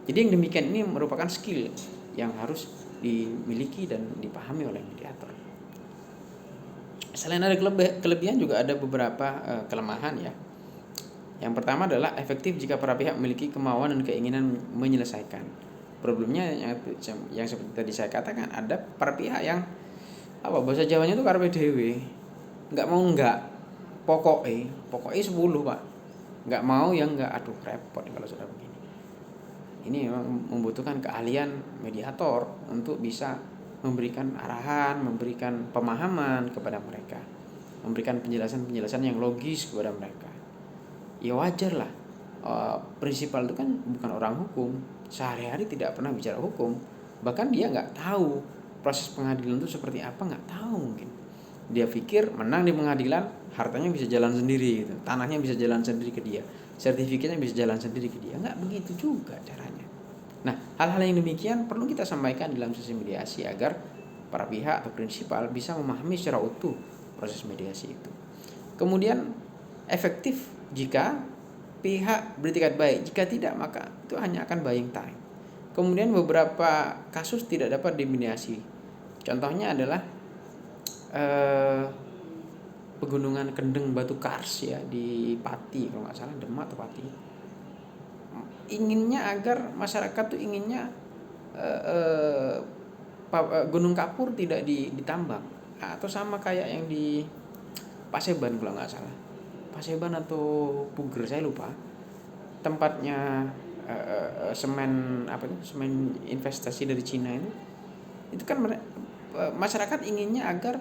Jadi yang demikian ini merupakan skill yang harus dimiliki dan dipahami oleh mediator. Selain ada kelebihan juga ada beberapa kelemahan ya. Yang pertama adalah efektif jika para pihak memiliki kemauan dan keinginan menyelesaikan. Problemnya yang seperti tadi saya katakan, ada para pihak yang bahasa Jawanya itu karepe dhewe. Enggak mau enggak. Pokoknya 10, Pak. Enggak mau yang enggak, aduh repot kalau sudah begini. Ini memang membutuhkan keahlian mediator untuk bisa memberikan arahan, memberikan pemahaman kepada mereka, memberikan penjelasan-penjelasan yang logis kepada mereka. Ya wajar lah, prinsipal itu kan bukan orang hukum, sehari-hari tidak pernah bicara hukum, bahkan dia nggak tahu proses pengadilan itu seperti apa, nggak tahu. Mungkin dia pikir menang di pengadilan, hartanya bisa jalan sendiri gitu, tanahnya bisa jalan sendiri ke dia, sertifikatnya bisa jalan sendiri ke dia. Nggak begitu juga caranya. Nah, hal-hal yang demikian perlu kita sampaikan dalam sesi mediasi agar para pihak atau prinsipal bisa memahami secara utuh proses mediasi itu. Kemudian efektif jika pihak beretikat baik, jika tidak maka itu hanya akan buying time. Kemudian beberapa kasus tidak dapat dimediasi. Contohnya adalah Pegunungan Kendeng Batu Kars ya di Pati, kalau nggak salah Demak atau Pati. Inginnya agar masyarakat tuh inginnya gunung kapur tidak ditambang, atau sama kayak yang di Paseban kalau nggak salah, Paseban atau Puger saya lupa, tempatnya semen semen investasi dari Cina itu kan masyarakat inginnya agar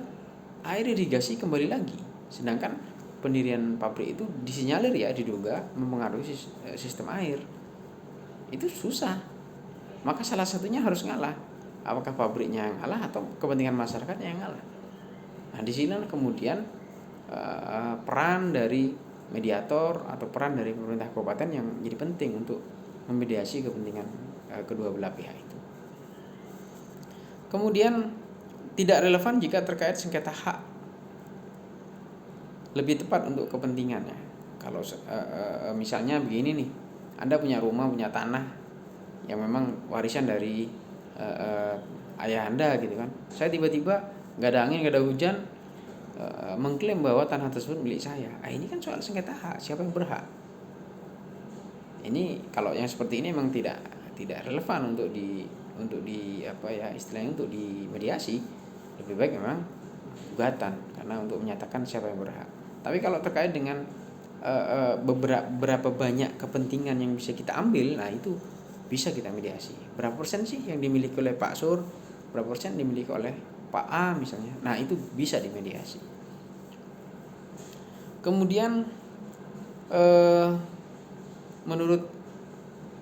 air irigasi kembali lagi, sedangkan pendirian pabrik itu disinyalir ya diduga mempengaruhi sistem air. Itu susah, maka salah satunya harus ngalah. Apakah pabriknya yang ngalah atau kepentingan masyarakatnya yang ngalah? Nah, di sini kemudian peran dari mediator atau peran dari pemerintah kabupaten yang jadi penting untuk memediasi kepentingan kedua belah pihak itu. Kemudian tidak relevan jika terkait sengketa hak, lebih tepat untuk kepentingannya. Kalau misalnya begini nih, Anda punya rumah, punya tanah yang memang warisan dari ayah Anda gitu kan. Saya tiba-tiba nggak ada angin, nggak ada hujan, mengklaim bahwa tanah tersebut milik saya. Ini kan soal sengketa hak, siapa yang berhak? Ini kalau yang seperti ini memang tidak relevan untuk istilahnya untuk dimediasi. Lebih baik memang gugatan, karena untuk menyatakan siapa yang berhak. Tapi kalau terkait dengan berapa banyak kepentingan yang bisa kita ambil, nah itu bisa kita mediasi. Berapa persen sih yang dimiliki oleh Pak Sur, berapa persen dimiliki oleh Pak A misalnya. Nah itu bisa dimediasi. Kemudian menurut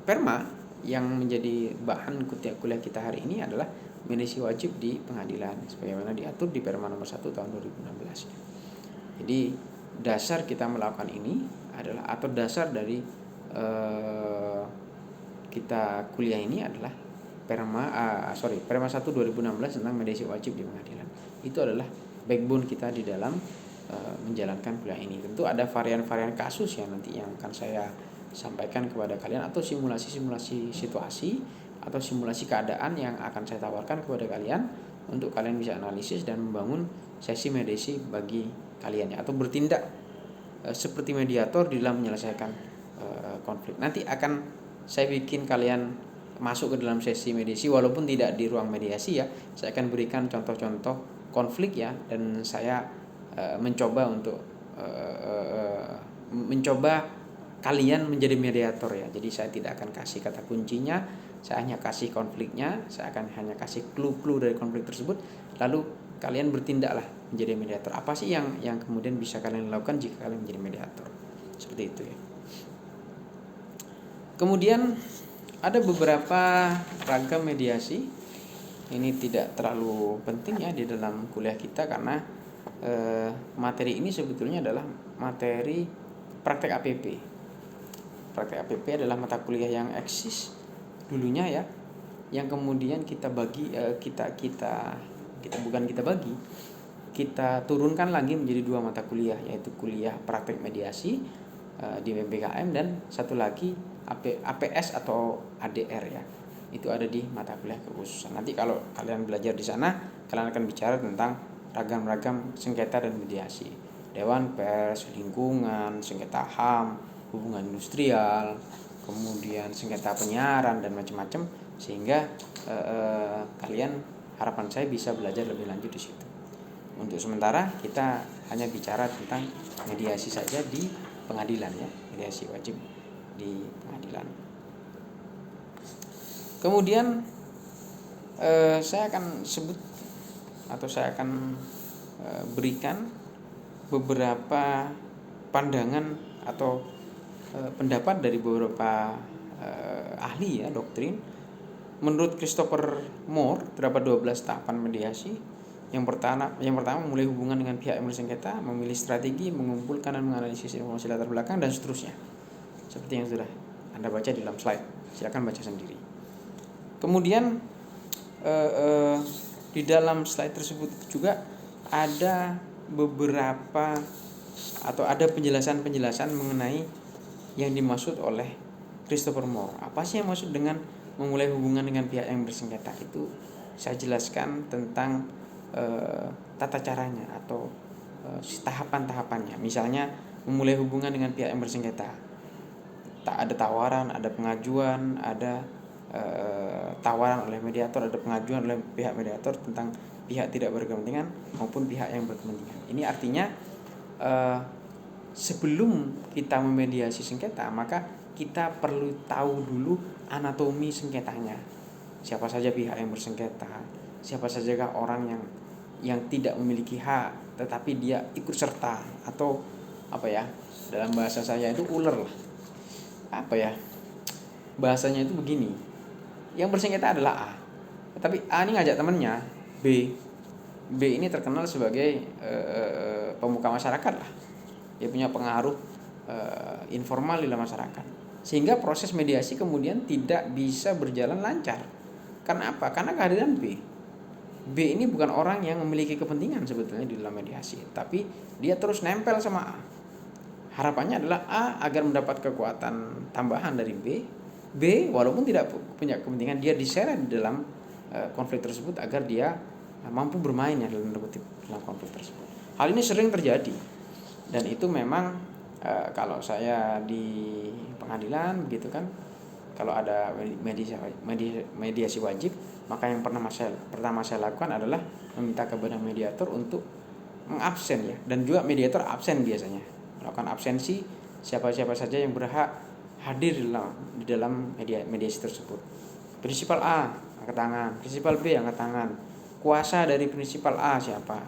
Perma yang menjadi bahan kuliah kita hari ini adalah mediasi wajib di pengadilan sebagaimana diatur di Perma nomor 1 tahun 2016. Jadi dasar kita melakukan ini adalah, atau dasar dari kita kuliah ini adalah Perma 1 2016 tentang mediasi wajib di pengadilan. Itu adalah backbone kita di dalam menjalankan kuliah ini. Tentu ada varian-varian kasus yang nanti yang akan saya sampaikan kepada kalian, atau simulasi-simulasi situasi atau simulasi keadaan yang akan saya tawarkan kepada kalian untuk kalian bisa analisis dan membangun sesi mediasi bagi kalian ya, atau bertindak seperti mediator di dalam menyelesaikan konflik. Nanti akan saya bikin kalian masuk ke dalam sesi mediasi walaupun tidak di ruang mediasi ya. Saya akan berikan contoh-contoh konflik ya, dan saya mencoba untuk mencoba kalian menjadi mediator ya. Jadi saya tidak akan kasih kata kuncinya, saya hanya kasih konfliknya, saya akan hanya kasih clue-clue dari konflik tersebut, lalu kalian bertindaklah menjadi mediator. Apa sih yang kemudian bisa kalian lakukan jika kalian menjadi mediator? Seperti itu ya. Kemudian ada beberapa ragam mediasi. Ini tidak terlalu penting ya di dalam kuliah kita, karena materi ini sebetulnya adalah materi praktek APP. Praktek APP adalah mata kuliah yang eksis dulunya ya, yang kemudian kita bagi kita turunkan lagi menjadi 2 mata kuliah, yaitu kuliah praktek mediasi di PPKM, dan satu lagi APS atau ADR ya. Itu ada di mata kuliah kekhususan. Nanti kalau kalian belajar di sana, kalian akan bicara tentang ragam-ragam sengketa dan mediasi. Dewan pers, lingkungan, sengketa HAM, hubungan industrial, kemudian sengketa penyiaran dan macam-macam, sehingga kalian, harapan saya, bisa belajar lebih lanjut di situ. Untuk sementara kita hanya bicara tentang mediasi saja di pengadilan ya, mediasi wajib di pengadilan. Kemudian saya akan sebut atau saya akan berikan beberapa pandangan atau pendapat dari beberapa ahli ya, doktrin. Menurut Christopher Moore terdapat 12 tahapan mediasi. Yang pertama memulai hubungan dengan pihak yang bersengketa, memilih strategi, mengumpulkan dan menganalisis informasi latar belakang, dan seterusnya. Seperti yang sudah Anda baca di dalam slide. Silakan baca sendiri. Kemudian di dalam slide tersebut juga ada beberapa atau ada penjelasan-penjelasan mengenai yang dimaksud oleh Christopher Moore. Apa sih yang maksud dengan memulai hubungan dengan pihak yang bersengketa? Itu saya jelaskan tentang tata caranya atau tahapan-tahapannya. Misalnya memulai hubungan dengan pihak yang bersengketa, tak ada tawaran, ada pengajuan, ada tawaran oleh mediator, ada pengajuan oleh pihak mediator tentang pihak tidak berkepentingan maupun pihak yang berkepentingan. Ini artinya sebelum kita memediasi sengketa, maka kita perlu tahu dulu anatomi sengketanya. Siapa saja pihak yang bersengketa, siapa saja orang yang tidak memiliki hak tetapi dia ikut serta, atau apa ya, dalam bahasa saya itu uler lah. Apa ya, bahasanya itu begini, yang bersengketa adalah A, tapi A ini ngajak temannya B. B ini terkenal sebagai pemuka masyarakat lah, dia punya pengaruh informal di dalam masyarakat, sehingga proses mediasi kemudian tidak bisa berjalan lancar. Karena apa? Karena kehadiran B. B ini bukan orang yang memiliki kepentingan sebetulnya di dalam mediasi, tapi dia terus nempel sama A. Harapannya adalah A agar mendapat kekuatan tambahan dari B. B walaupun tidak punya kepentingan, dia diseret di dalam konflik tersebut agar dia mampu bermain ya dalam konflik tersebut. Hal ini sering terjadi, dan itu memang kalau saya di pengadilan gitu kan, kalau ada mediasi wajib, maka yang pertama saya lakukan adalah meminta kepada mediator untuk mengabsen ya, dan juga mediator absen biasanya, melakukan absensi siapa-siapa saja yang berhak hadir di dalam mediasi tersebut. Prinsipal A angkat tangan, prinsipal B angkat tangan, kuasa dari prinsipal A siapa.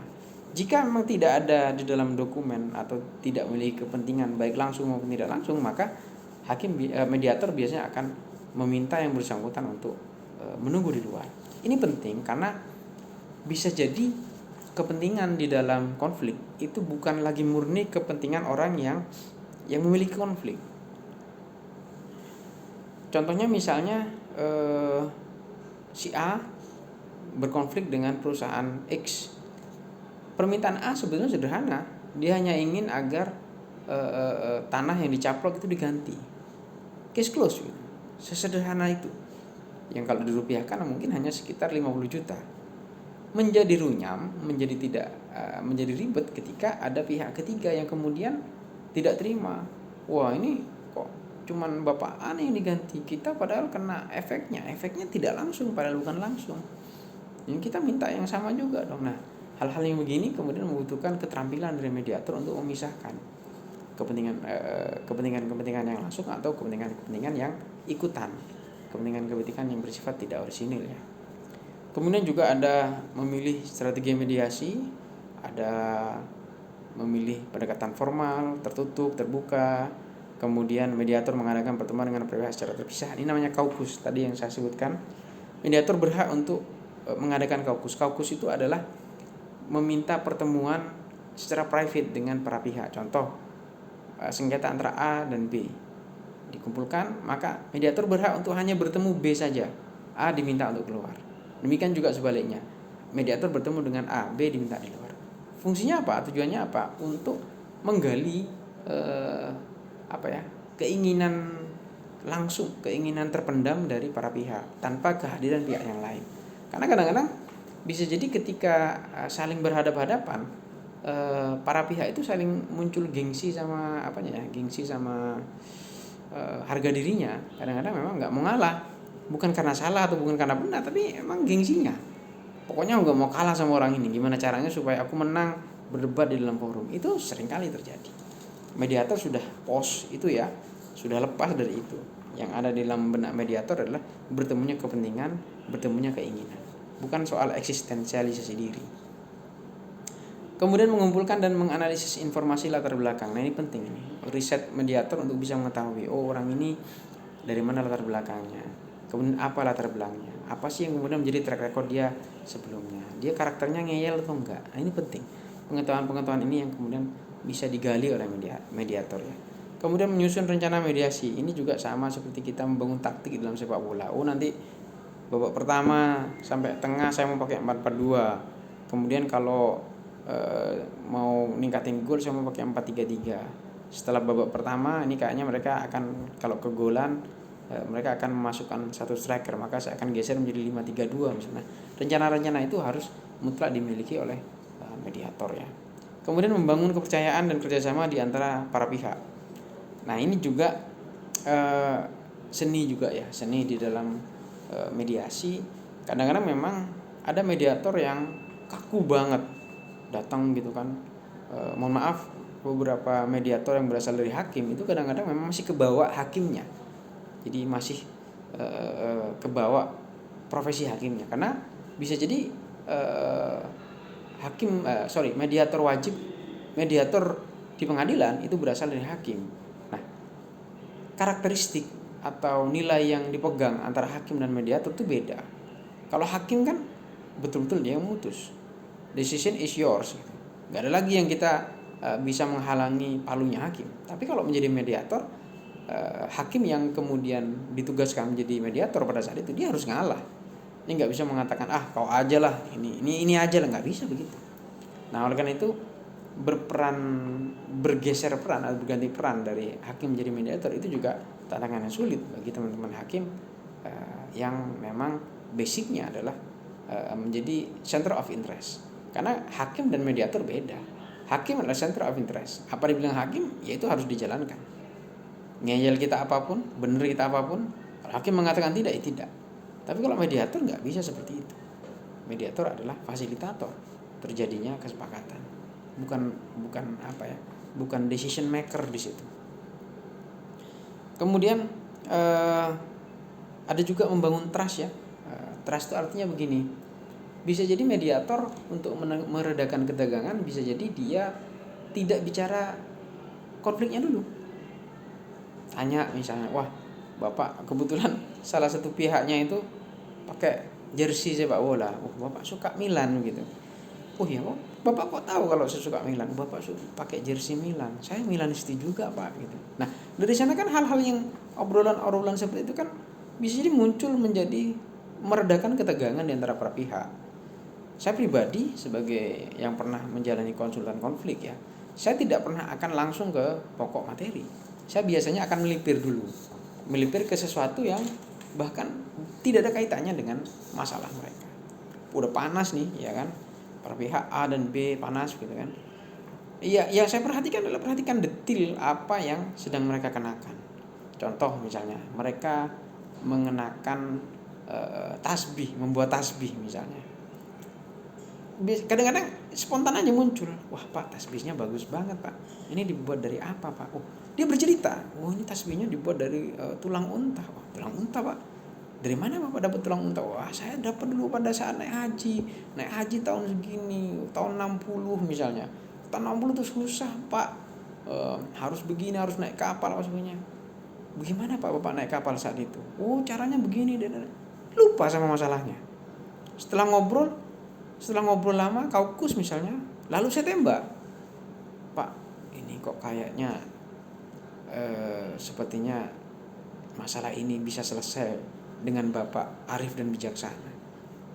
Jika memang tidak ada di dalam dokumen atau tidak memiliki kepentingan baik langsung maupun tidak langsung, maka mediator biasanya akan meminta yang bersangkutan untuk menunggu di luar. Ini penting karena bisa jadi kepentingan di dalam konflik itu bukan lagi murni kepentingan orang yang memiliki konflik. Contohnya misalnya si A berkonflik dengan perusahaan X. Permintaan A sebenarnya sederhana, dia hanya ingin agar tanah yang dicaplok itu diganti. Case close gitu. Sesederhana itu. Yang kalau dirupiahkan mungkin hanya sekitar 50 juta. Menjadi runyam, menjadi ribet ketika ada pihak ketiga yang kemudian tidak terima. Wah, ini kok cuman bapak aneh yang diganti, kita padahal kena efeknya tidak langsung, padahal bukan langsung. Yang kita minta yang sama juga dong. Nah, hal-hal yang begini kemudian membutuhkan keterampilan dari mediator untuk memisahkan kepentingan yang langsung atau kepentingan yang ikutan, kepentingan yang bersifat tidak orisinil ya. Kemudian juga ada memilih strategi mediasi, ada memilih pendekatan formal, tertutup, terbuka. Kemudian mediator mengadakan pertemuan dengan pihak secara terpisah. Ini namanya kaukus tadi yang saya sebutkan. Mediator berhak untuk mengadakan kaukus. Kaukus itu adalah meminta pertemuan secara private dengan para pihak. Contoh, sengketa antara A dan B dikumpulkan, maka mediator berhak untuk hanya bertemu B saja. A diminta untuk keluar. Demikian juga sebaliknya, mediator bertemu dengan A, B diminta di luar. Fungsinya apa? Tujuannya apa? Untuk menggali keinginan langsung, keinginan terpendam dari para pihak tanpa kehadiran pihak yang lain. Karena kadang-kadang bisa jadi ketika saling berhadap-hadapan, para pihak itu saling muncul gengsi sama harga dirinya. Kadang-kadang memang nggak mau ngalah, bukan karena salah atau bukan karena benar, tapi emang gengsinya. Pokoknya nggak mau kalah sama orang ini. Gimana caranya supaya aku menang berdebat di dalam forum? Itu seringkali terjadi. Mediator sudah pos itu ya, sudah lepas dari itu. Yang ada di dalam benak mediator adalah bertemunya kepentingan, bertemunya keinginan, bukan soal eksistensialisasi diri. Kemudian mengumpulkan dan menganalisis informasi latar belakang. Nah ini penting ini. Riset mediator untuk bisa mengetahui, oh orang ini dari mana latar belakangnya. Kemudian apa latar belakangnya. Apa sih yang kemudian menjadi track record dia sebelumnya. Dia karakternya ngeyel atau enggak. Nah ini penting. Pengetahuan-pengetahuan ini yang kemudian bisa digali oleh mediator ya. Kemudian menyusun rencana mediasi. Ini juga sama seperti kita membangun taktik dalam sepak bola. Oh nanti babak pertama sampai tengah saya mau pakai 4-4-2. Kemudian kalau mau ningkatin gol saya mau pakai 4-3-3. Setelah babak pertama ini kayaknya mereka akan kalau kegolan mereka akan memasukkan satu striker, maka saya akan geser menjadi 5-3-2 misalnya. Rencana-rencana itu harus mutlak dimiliki oleh mediator ya. Kemudian membangun kepercayaan dan kerjasama di antara para pihak. Nah ini juga seni juga ya, seni di dalam mediasi. Kadang-kadang memang ada mediator yang kaku banget datang gitu kan. Mohon maaf, beberapa mediator yang berasal dari hakim itu kadang-kadang memang masih kebawa hakimnya. Jadi masih kebawa profesi hakimnya, karena bisa jadi mediator di pengadilan itu berasal dari hakim. Nah, karakteristik atau nilai yang dipegang antara hakim dan mediator itu beda. Kalau hakim kan betul-betul dia yang memutus, decision is yours. Gak ada lagi yang kita bisa menghalangi palunya hakim. Tapi kalau menjadi mediator, hakim yang kemudian ditugaskan menjadi mediator pada saat itu dia harus ngalah. Ini nggak bisa mengatakan kau aja lah, ini aja lah, nggak bisa begitu. Nah oleh karena itu bergeser peran atau berganti peran dari hakim menjadi mediator itu juga tantangan yang sulit bagi teman-teman hakim yang memang basicnya adalah menjadi center of interest. Karena hakim dan mediator beda. Hakim adalah center of interest. Apa dibilang hakim, ya itu harus dijalankan. Ngeyel kita apapun, benar kita apapun, kalau hakim mengatakan tidak, ya tidak. Tapi kalau mediator nggak bisa seperti itu. Mediator adalah fasilitator terjadinya kesepakatan, bukan decision maker di situ. Kemudian ada juga membangun trust ya. Trust itu artinya begini. Bisa jadi mediator untuk meredakan ketegangan, bisa jadi dia tidak bicara konfliknya dulu. Tanya misalnya, wah bapak kebetulan salah satu pihaknya itu pakai jersey sepak bola, bapak suka Milan gitu. Oh iya, bapak kok tahu kalau saya suka Milan? Bapak pakai jersey Milan. Saya Milanisti juga pak gitu. Nah dari sana kan hal-hal yang obrolan seperti itu kan bisa jadi muncul menjadi meredakan ketegangan di antara para pihak. Saya pribadi sebagai yang pernah menjalani konsultan konflik ya, saya tidak pernah akan langsung ke pokok materi. Saya biasanya akan melipir ke sesuatu yang bahkan tidak ada kaitannya dengan masalah mereka. Udah panas nih ya kan, para pihak A dan B panas gitu kan. Iya, yang saya perhatikan detil apa yang sedang mereka kenakan. Contoh misalnya mereka mengenakan tasbih, membuat tasbih misalnya. Kadang-kadang spontan aja muncul, wah pak tasbihnya bagus banget pak, ini dibuat dari apa pak? Oh dia bercerita, oh ini tasbihnya dibuat dari tulang unta. Oh, tulang unta pak, dari mana bapak dapat tulang unta? Wah saya dapat dulu pada saat naik haji tahun segini, tahun 60 misalnya. Tahun 60 tuh susah pak, harus begini, harus naik kapal apa sebagainya. Bagaimana pak bapak naik kapal saat itu? Oh caranya begini, dan lupa sama masalahnya. Setelah ngobrol lama, kaukus misalnya, lalu saya tembak, pak ini kok kayaknya sepertinya masalah ini bisa selesai dengan bapak arif dan bijaksana.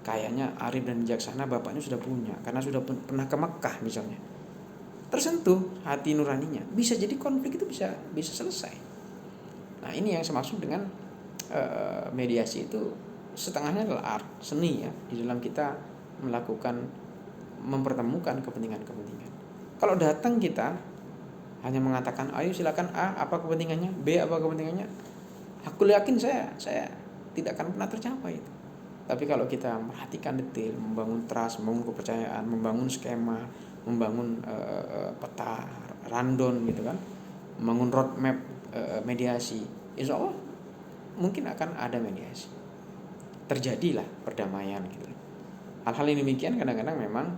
Kayaknya arif dan bijaksana bapaknya sudah punya karena sudah pernah ke Mekah misalnya. Tersentuh hati nuraninya, bisa jadi konflik itu bisa selesai. Nah, ini yang saya maksud dengan mediasi itu setengahnya adalah art, seni ya, di dalam kita melakukan mempertemukan kepentingan-kepentingan. Kalau datang kita hanya mengatakan ayo silakan A apa kepentingannya, B apa kepentingannya, aku yakin saya tidak akan pernah tercapai itu. Tapi kalau kita perhatikan detail, membangun trust, membangun kepercayaan, membangun skema, membangun peta rundown gitu kan, membangun roadmap mediasi, insya Allah mungkin akan ada mediasi, terjadilah perdamaian gitu. Hal-hal yang demikian kadang-kadang memang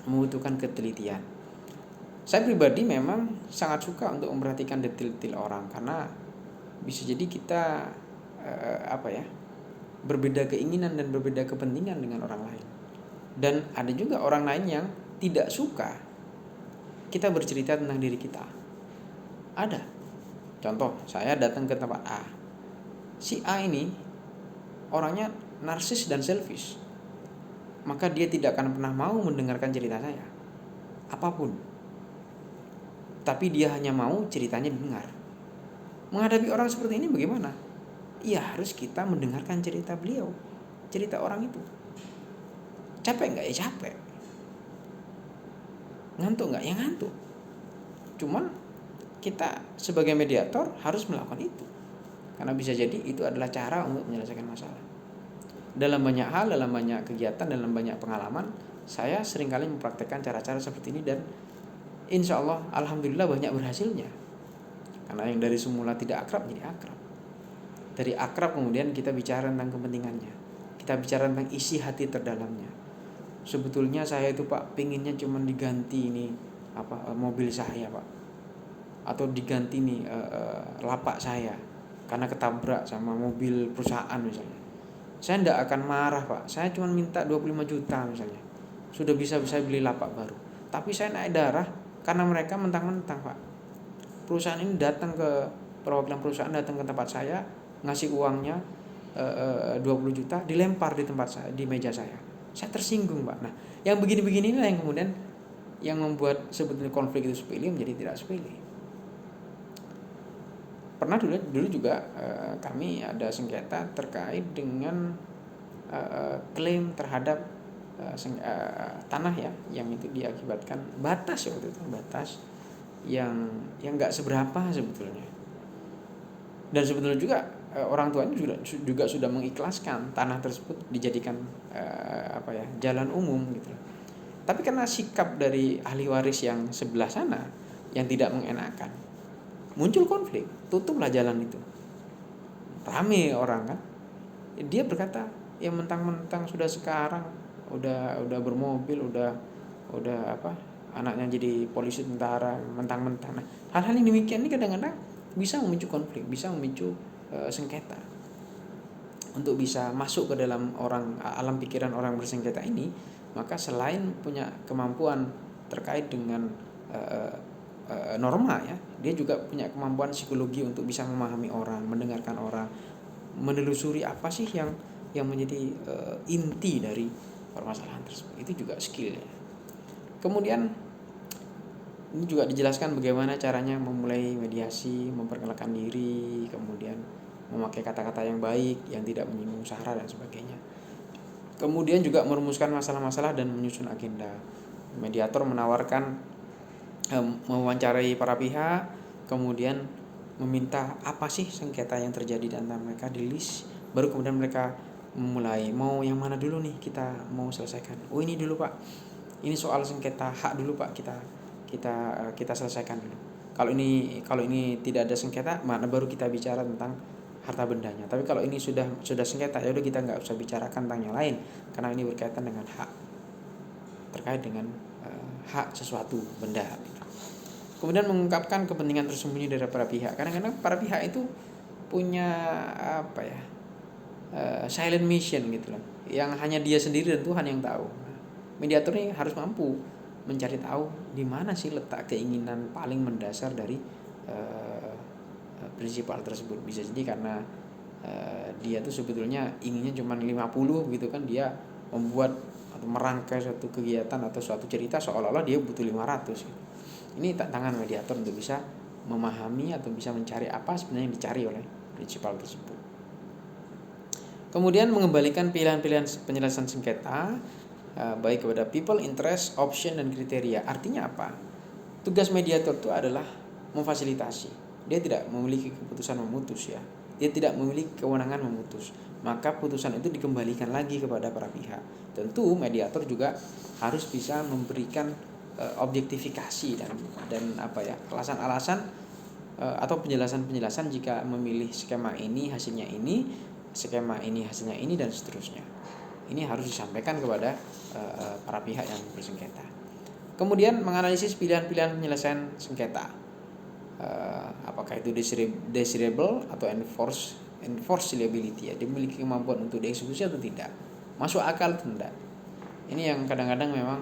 membutuhkan ketelitian. Saya pribadi memang sangat suka untuk memperhatikan detail-detail orang karena bisa jadi kita berbeda keinginan dan berbeda kepentingan dengan orang lain. Dan ada juga orang lain yang tidak suka kita bercerita tentang diri kita. Ada. Contoh, saya datang ke tempat A. Si A ini orangnya narsis dan selfish. Maka dia tidak akan pernah mau mendengarkan cerita saya. Apapun. Tapi dia hanya mau ceritanya didengar. Menghadapi orang seperti ini bagaimana? Ya harus kita mendengarkan cerita beliau, cerita orang itu. Capek nggak? Ya capek. Ngantuk nggak? Ya ngantuk. Cuman kita sebagai mediator harus melakukan itu, karena bisa jadi itu adalah cara untuk menyelesaikan masalah. Dalam banyak hal, dalam banyak kegiatan, dalam banyak pengalaman, saya seringkali mempraktekkan cara-cara seperti ini dan insya Allah, alhamdulillah banyak berhasilnya. Karena yang dari semula tidak akrab jadi akrab. Dari akrab kemudian kita bicara tentang kepentingannya, kita bicara tentang isi hati terdalamnya. Sebetulnya saya itu Pak pinginnya cuma diganti ini mobil saya Pak, atau diganti nih lapak saya karena ketabrak sama mobil perusahaan misalnya. Saya tidak akan marah Pak, saya cuma minta 25 juta misalnya, sudah bisa beli lapak baru. Tapi saya naik darah karena mereka mentang-mentang Pak, perusahaan ini datang ke perwakilan perusahaan datang ke tempat saya, ngasih uangnya 20 juta, dilempar di tempat saya, di meja saya. Saya tersinggung Pak. Nah, yang begini-begini inilah yang kemudian yang membuat sebetulnya konflik itu sepele menjadi tidak sepele. Pernah dulu juga kami ada sengketa terkait dengan klaim terhadap tanah ya, yang itu diakibatkan batas waktu itu, batas yang nggak seberapa sebetulnya. Dan sebetulnya juga orang tuanya juga sudah mengikhlaskan tanah tersebut dijadikan jalan umum gitu. Tapi karena sikap dari ahli waris yang sebelah sana yang tidak mengenakan, muncul konflik, tutuplah jalan itu. Rame orang kan. Dia berkata, ya mentang-mentang sudah sekarang udah bermobil, udah anaknya jadi polisi tentara, mentang-mentang. Nah, hal-hal yang demikian ini kadang-kadang bisa memicu konflik, bisa memicu sengketa. Untuk bisa masuk ke dalam alam pikiran orang bersengketa ini, maka selain punya kemampuan terkait dengan norma ya, dia juga punya kemampuan psikologi untuk bisa memahami orang, mendengarkan orang, menelusuri apa sih yang menjadi inti dari permasalahan tersebut. Itu juga skill ya. Kemudian ini juga dijelaskan bagaimana caranya memulai mediasi, memperkenalkan diri, kemudian memakai kata-kata yang baik, yang tidak menyinggung sara dan sebagainya. Kemudian juga merumuskan masalah-masalah dan menyusun agenda. Mediator menawarkan mewawancarai para pihak, kemudian meminta apa sih sengketa yang terjadi di antara mereka, di list, baru kemudian mereka memulai mau yang mana dulu nih kita mau selesaikan. Oh ini dulu Pak, ini soal sengketa hak dulu Pak, kita selesaikan dulu. Kalau ini tidak ada sengketa, mana baru kita bicara tentang harta bendanya. Tapi kalau ini sudah sengketa, ya udah kita nggak usah bicarakan tentang yang lain karena ini berkaitan dengan hak, terkait dengan hak sesuatu benda. Kemudian mengungkapkan kepentingan tersembunyi dari para pihak. Kadang-kadang para pihak itu punya silent mission gitu loh, yang hanya dia sendiri dan Tuhan yang tahu. Mediator ini harus mampu mencari tahu di mana sih letak keinginan paling mendasar dari prinsipal tersebut. Bisa jadi karena dia tuh sebetulnya inginnya cuma 50 gitu kan, dia membuat atau merangkai suatu kegiatan atau suatu cerita seolah-olah dia butuh 500 gitu. Ini tantangan mediator untuk bisa memahami atau bisa mencari apa sebenarnya yang dicari oleh prinsipal tersebut. Kemudian mengembalikan pilihan-pilihan penyelesaian sengketa baik kepada people, interest, option, dan kriteria. Artinya apa? Tugas mediator itu adalah memfasilitasi. Dia tidak memiliki keputusan memutus ya. Dia tidak memiliki kewenangan memutus. Maka putusan itu dikembalikan lagi kepada para pihak. Tentu mediator juga harus bisa memberikan objektifikasi dan alasan-alasan atau penjelasan-penjelasan jika memilih skema ini hasilnya ini, skema ini hasilnya ini, dan seterusnya. Ini harus disampaikan kepada para pihak yang bersengketa. Kemudian menganalisis pilihan-pilihan penyelesaian sengketa. Apakah itu desirable atau enforceability ya, dia memiliki kemampuan untuk dieksekusi atau tidak, masuk akal atau tidak. Ini yang kadang-kadang memang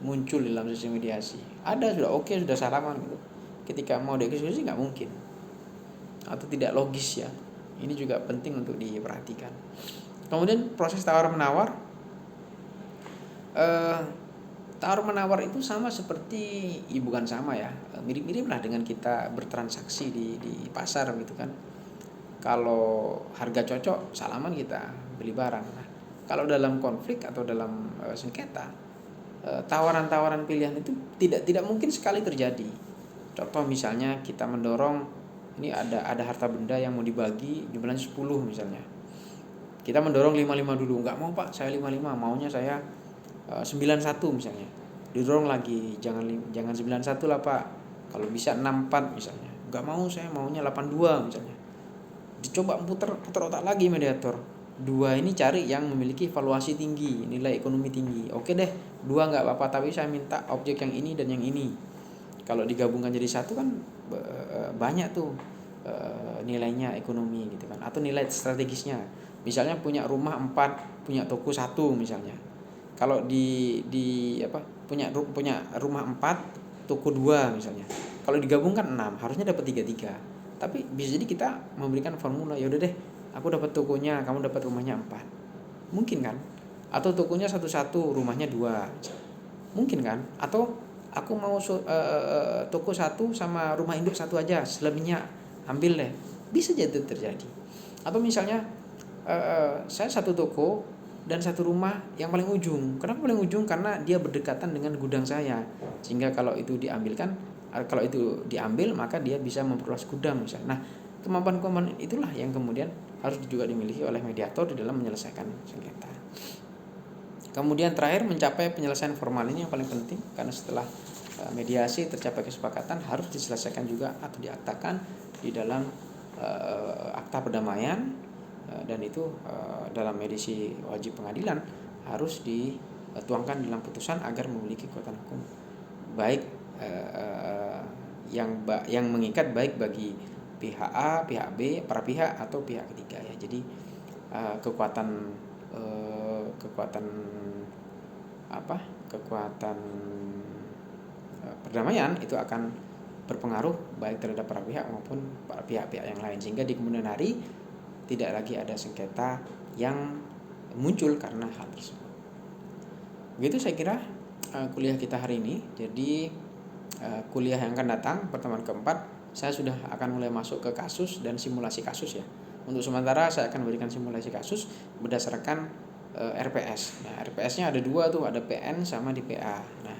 muncul dalam sesi mediasi. Ada sudah oke, sudah salaman gitu, ketika mau dieksekusi nggak mungkin atau tidak logis ya. Ini juga penting untuk diperhatikan. Kemudian proses tawar menawar. Tawar menawar itu sama seperti, bukan sama ya, mirip-mirip lah dengan kita bertransaksi di pasar gitu kan. Kalau harga cocok, salaman kita beli barang. Nah, kalau dalam konflik atau dalam sengketa, tawaran-tawaran pilihan itu tidak mungkin sekali terjadi. Contoh misalnya kita mendorong, ini ada harta benda yang mau dibagi jumlahnya 10 misalnya. Kita mendorong 55 dulu, nggak mau Pak, saya 55, maunya saya 91 misalnya. Didorong lagi, jangan 91 lah Pak, kalau bisa 64 misalnya. Nggak mau, saya maunya 82 misalnya. Dicoba puter otak lagi mediator. Dua ini cari yang memiliki valuasi tinggi, nilai ekonomi tinggi. Oke deh, 2 nggak apa-apa, tapi saya minta objek yang ini dan yang ini. Kalau digabungkan jadi satu kan banyak tuh nilainya ekonomi gitu kan, atau nilai strategisnya. Misalnya punya rumah 4, punya toko 1 misalnya. Kalau punya rumah 4, toko 2 misalnya. Kalau digabungkan 6, harusnya dapat 33. Tapi bisa jadi kita memberikan formula, ya udah deh, aku dapat tokonya, kamu dapat rumahnya 4. Mungkin kan? Atau tokonya 1, rumahnya 2. Mungkin kan? Atau aku mau toko 1 sama rumah induk 1 aja, selebihnya ambil deh. Bisa jadi terjadi. Atau misalnya saya 1 toko dan 1 rumah yang paling ujung. Kenapa paling ujung? Karena dia berdekatan dengan gudang saya, sehingga kalau itu diambil maka dia bisa memperluas gudang misalnya. Nah, kemampuan itulah yang kemudian harus juga dimiliki oleh mediator di dalam menyelesaikan sengketa. Kemudian terakhir, mencapai penyelesaian formal. Ini yang paling penting, karena setelah mediasi tercapai kesepakatan, harus diselesaikan juga atau diaktakan di dalam akta perdamaian. Dan itu dalam mediasi wajib pengadilan harus dituangkan dalam putusan agar memiliki kekuatan hukum baik yang mengikat baik bagi pihak A, pihak B, para pihak atau pihak ketiga ya. Jadi kekuatan perdamaian itu akan berpengaruh baik terhadap para pihak maupun para pihak-pihak yang lain, sehingga di kemudian hari tidak lagi ada sengketa yang muncul karena hal tersebut. Begitu saya kira kuliah kita hari ini. Jadi kuliah yang akan datang, pertemuan keempat, saya sudah akan mulai masuk ke kasus dan simulasi kasus ya. Untuk sementara saya akan berikan simulasi kasus berdasarkan RPS. Nah, RPS-nya ada 2 tuh, ada PN sama di PA. Nah,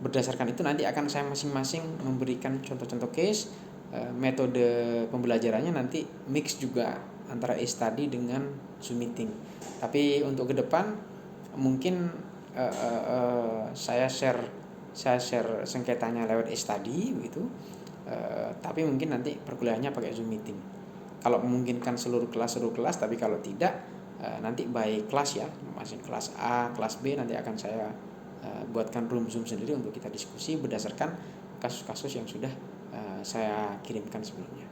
berdasarkan itu nanti akan saya masing-masing memberikan contoh-contoh case. Metode pembelajarannya nanti mix juga antara case study dengan Zoom meeting. Tapi untuk ke depan mungkin saya share sengketanya lewat case study begitu. Tapi mungkin nanti perkuliahannya pakai Zoom meeting. Kalau memungkinkan seluruh kelas, tapi kalau tidak nanti by kelas ya, masing kelas A, kelas B nanti akan saya buatkan room Zoom sendiri untuk kita diskusi berdasarkan kasus-kasus yang sudah saya kirimkan sebelumnya.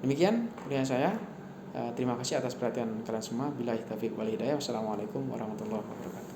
Demikian kuliah saya. Terima kasih atas perhatian kalian semua. Billahi taufiq wal hidayah. Wassalamualaikum warahmatullahi wabarakatuh.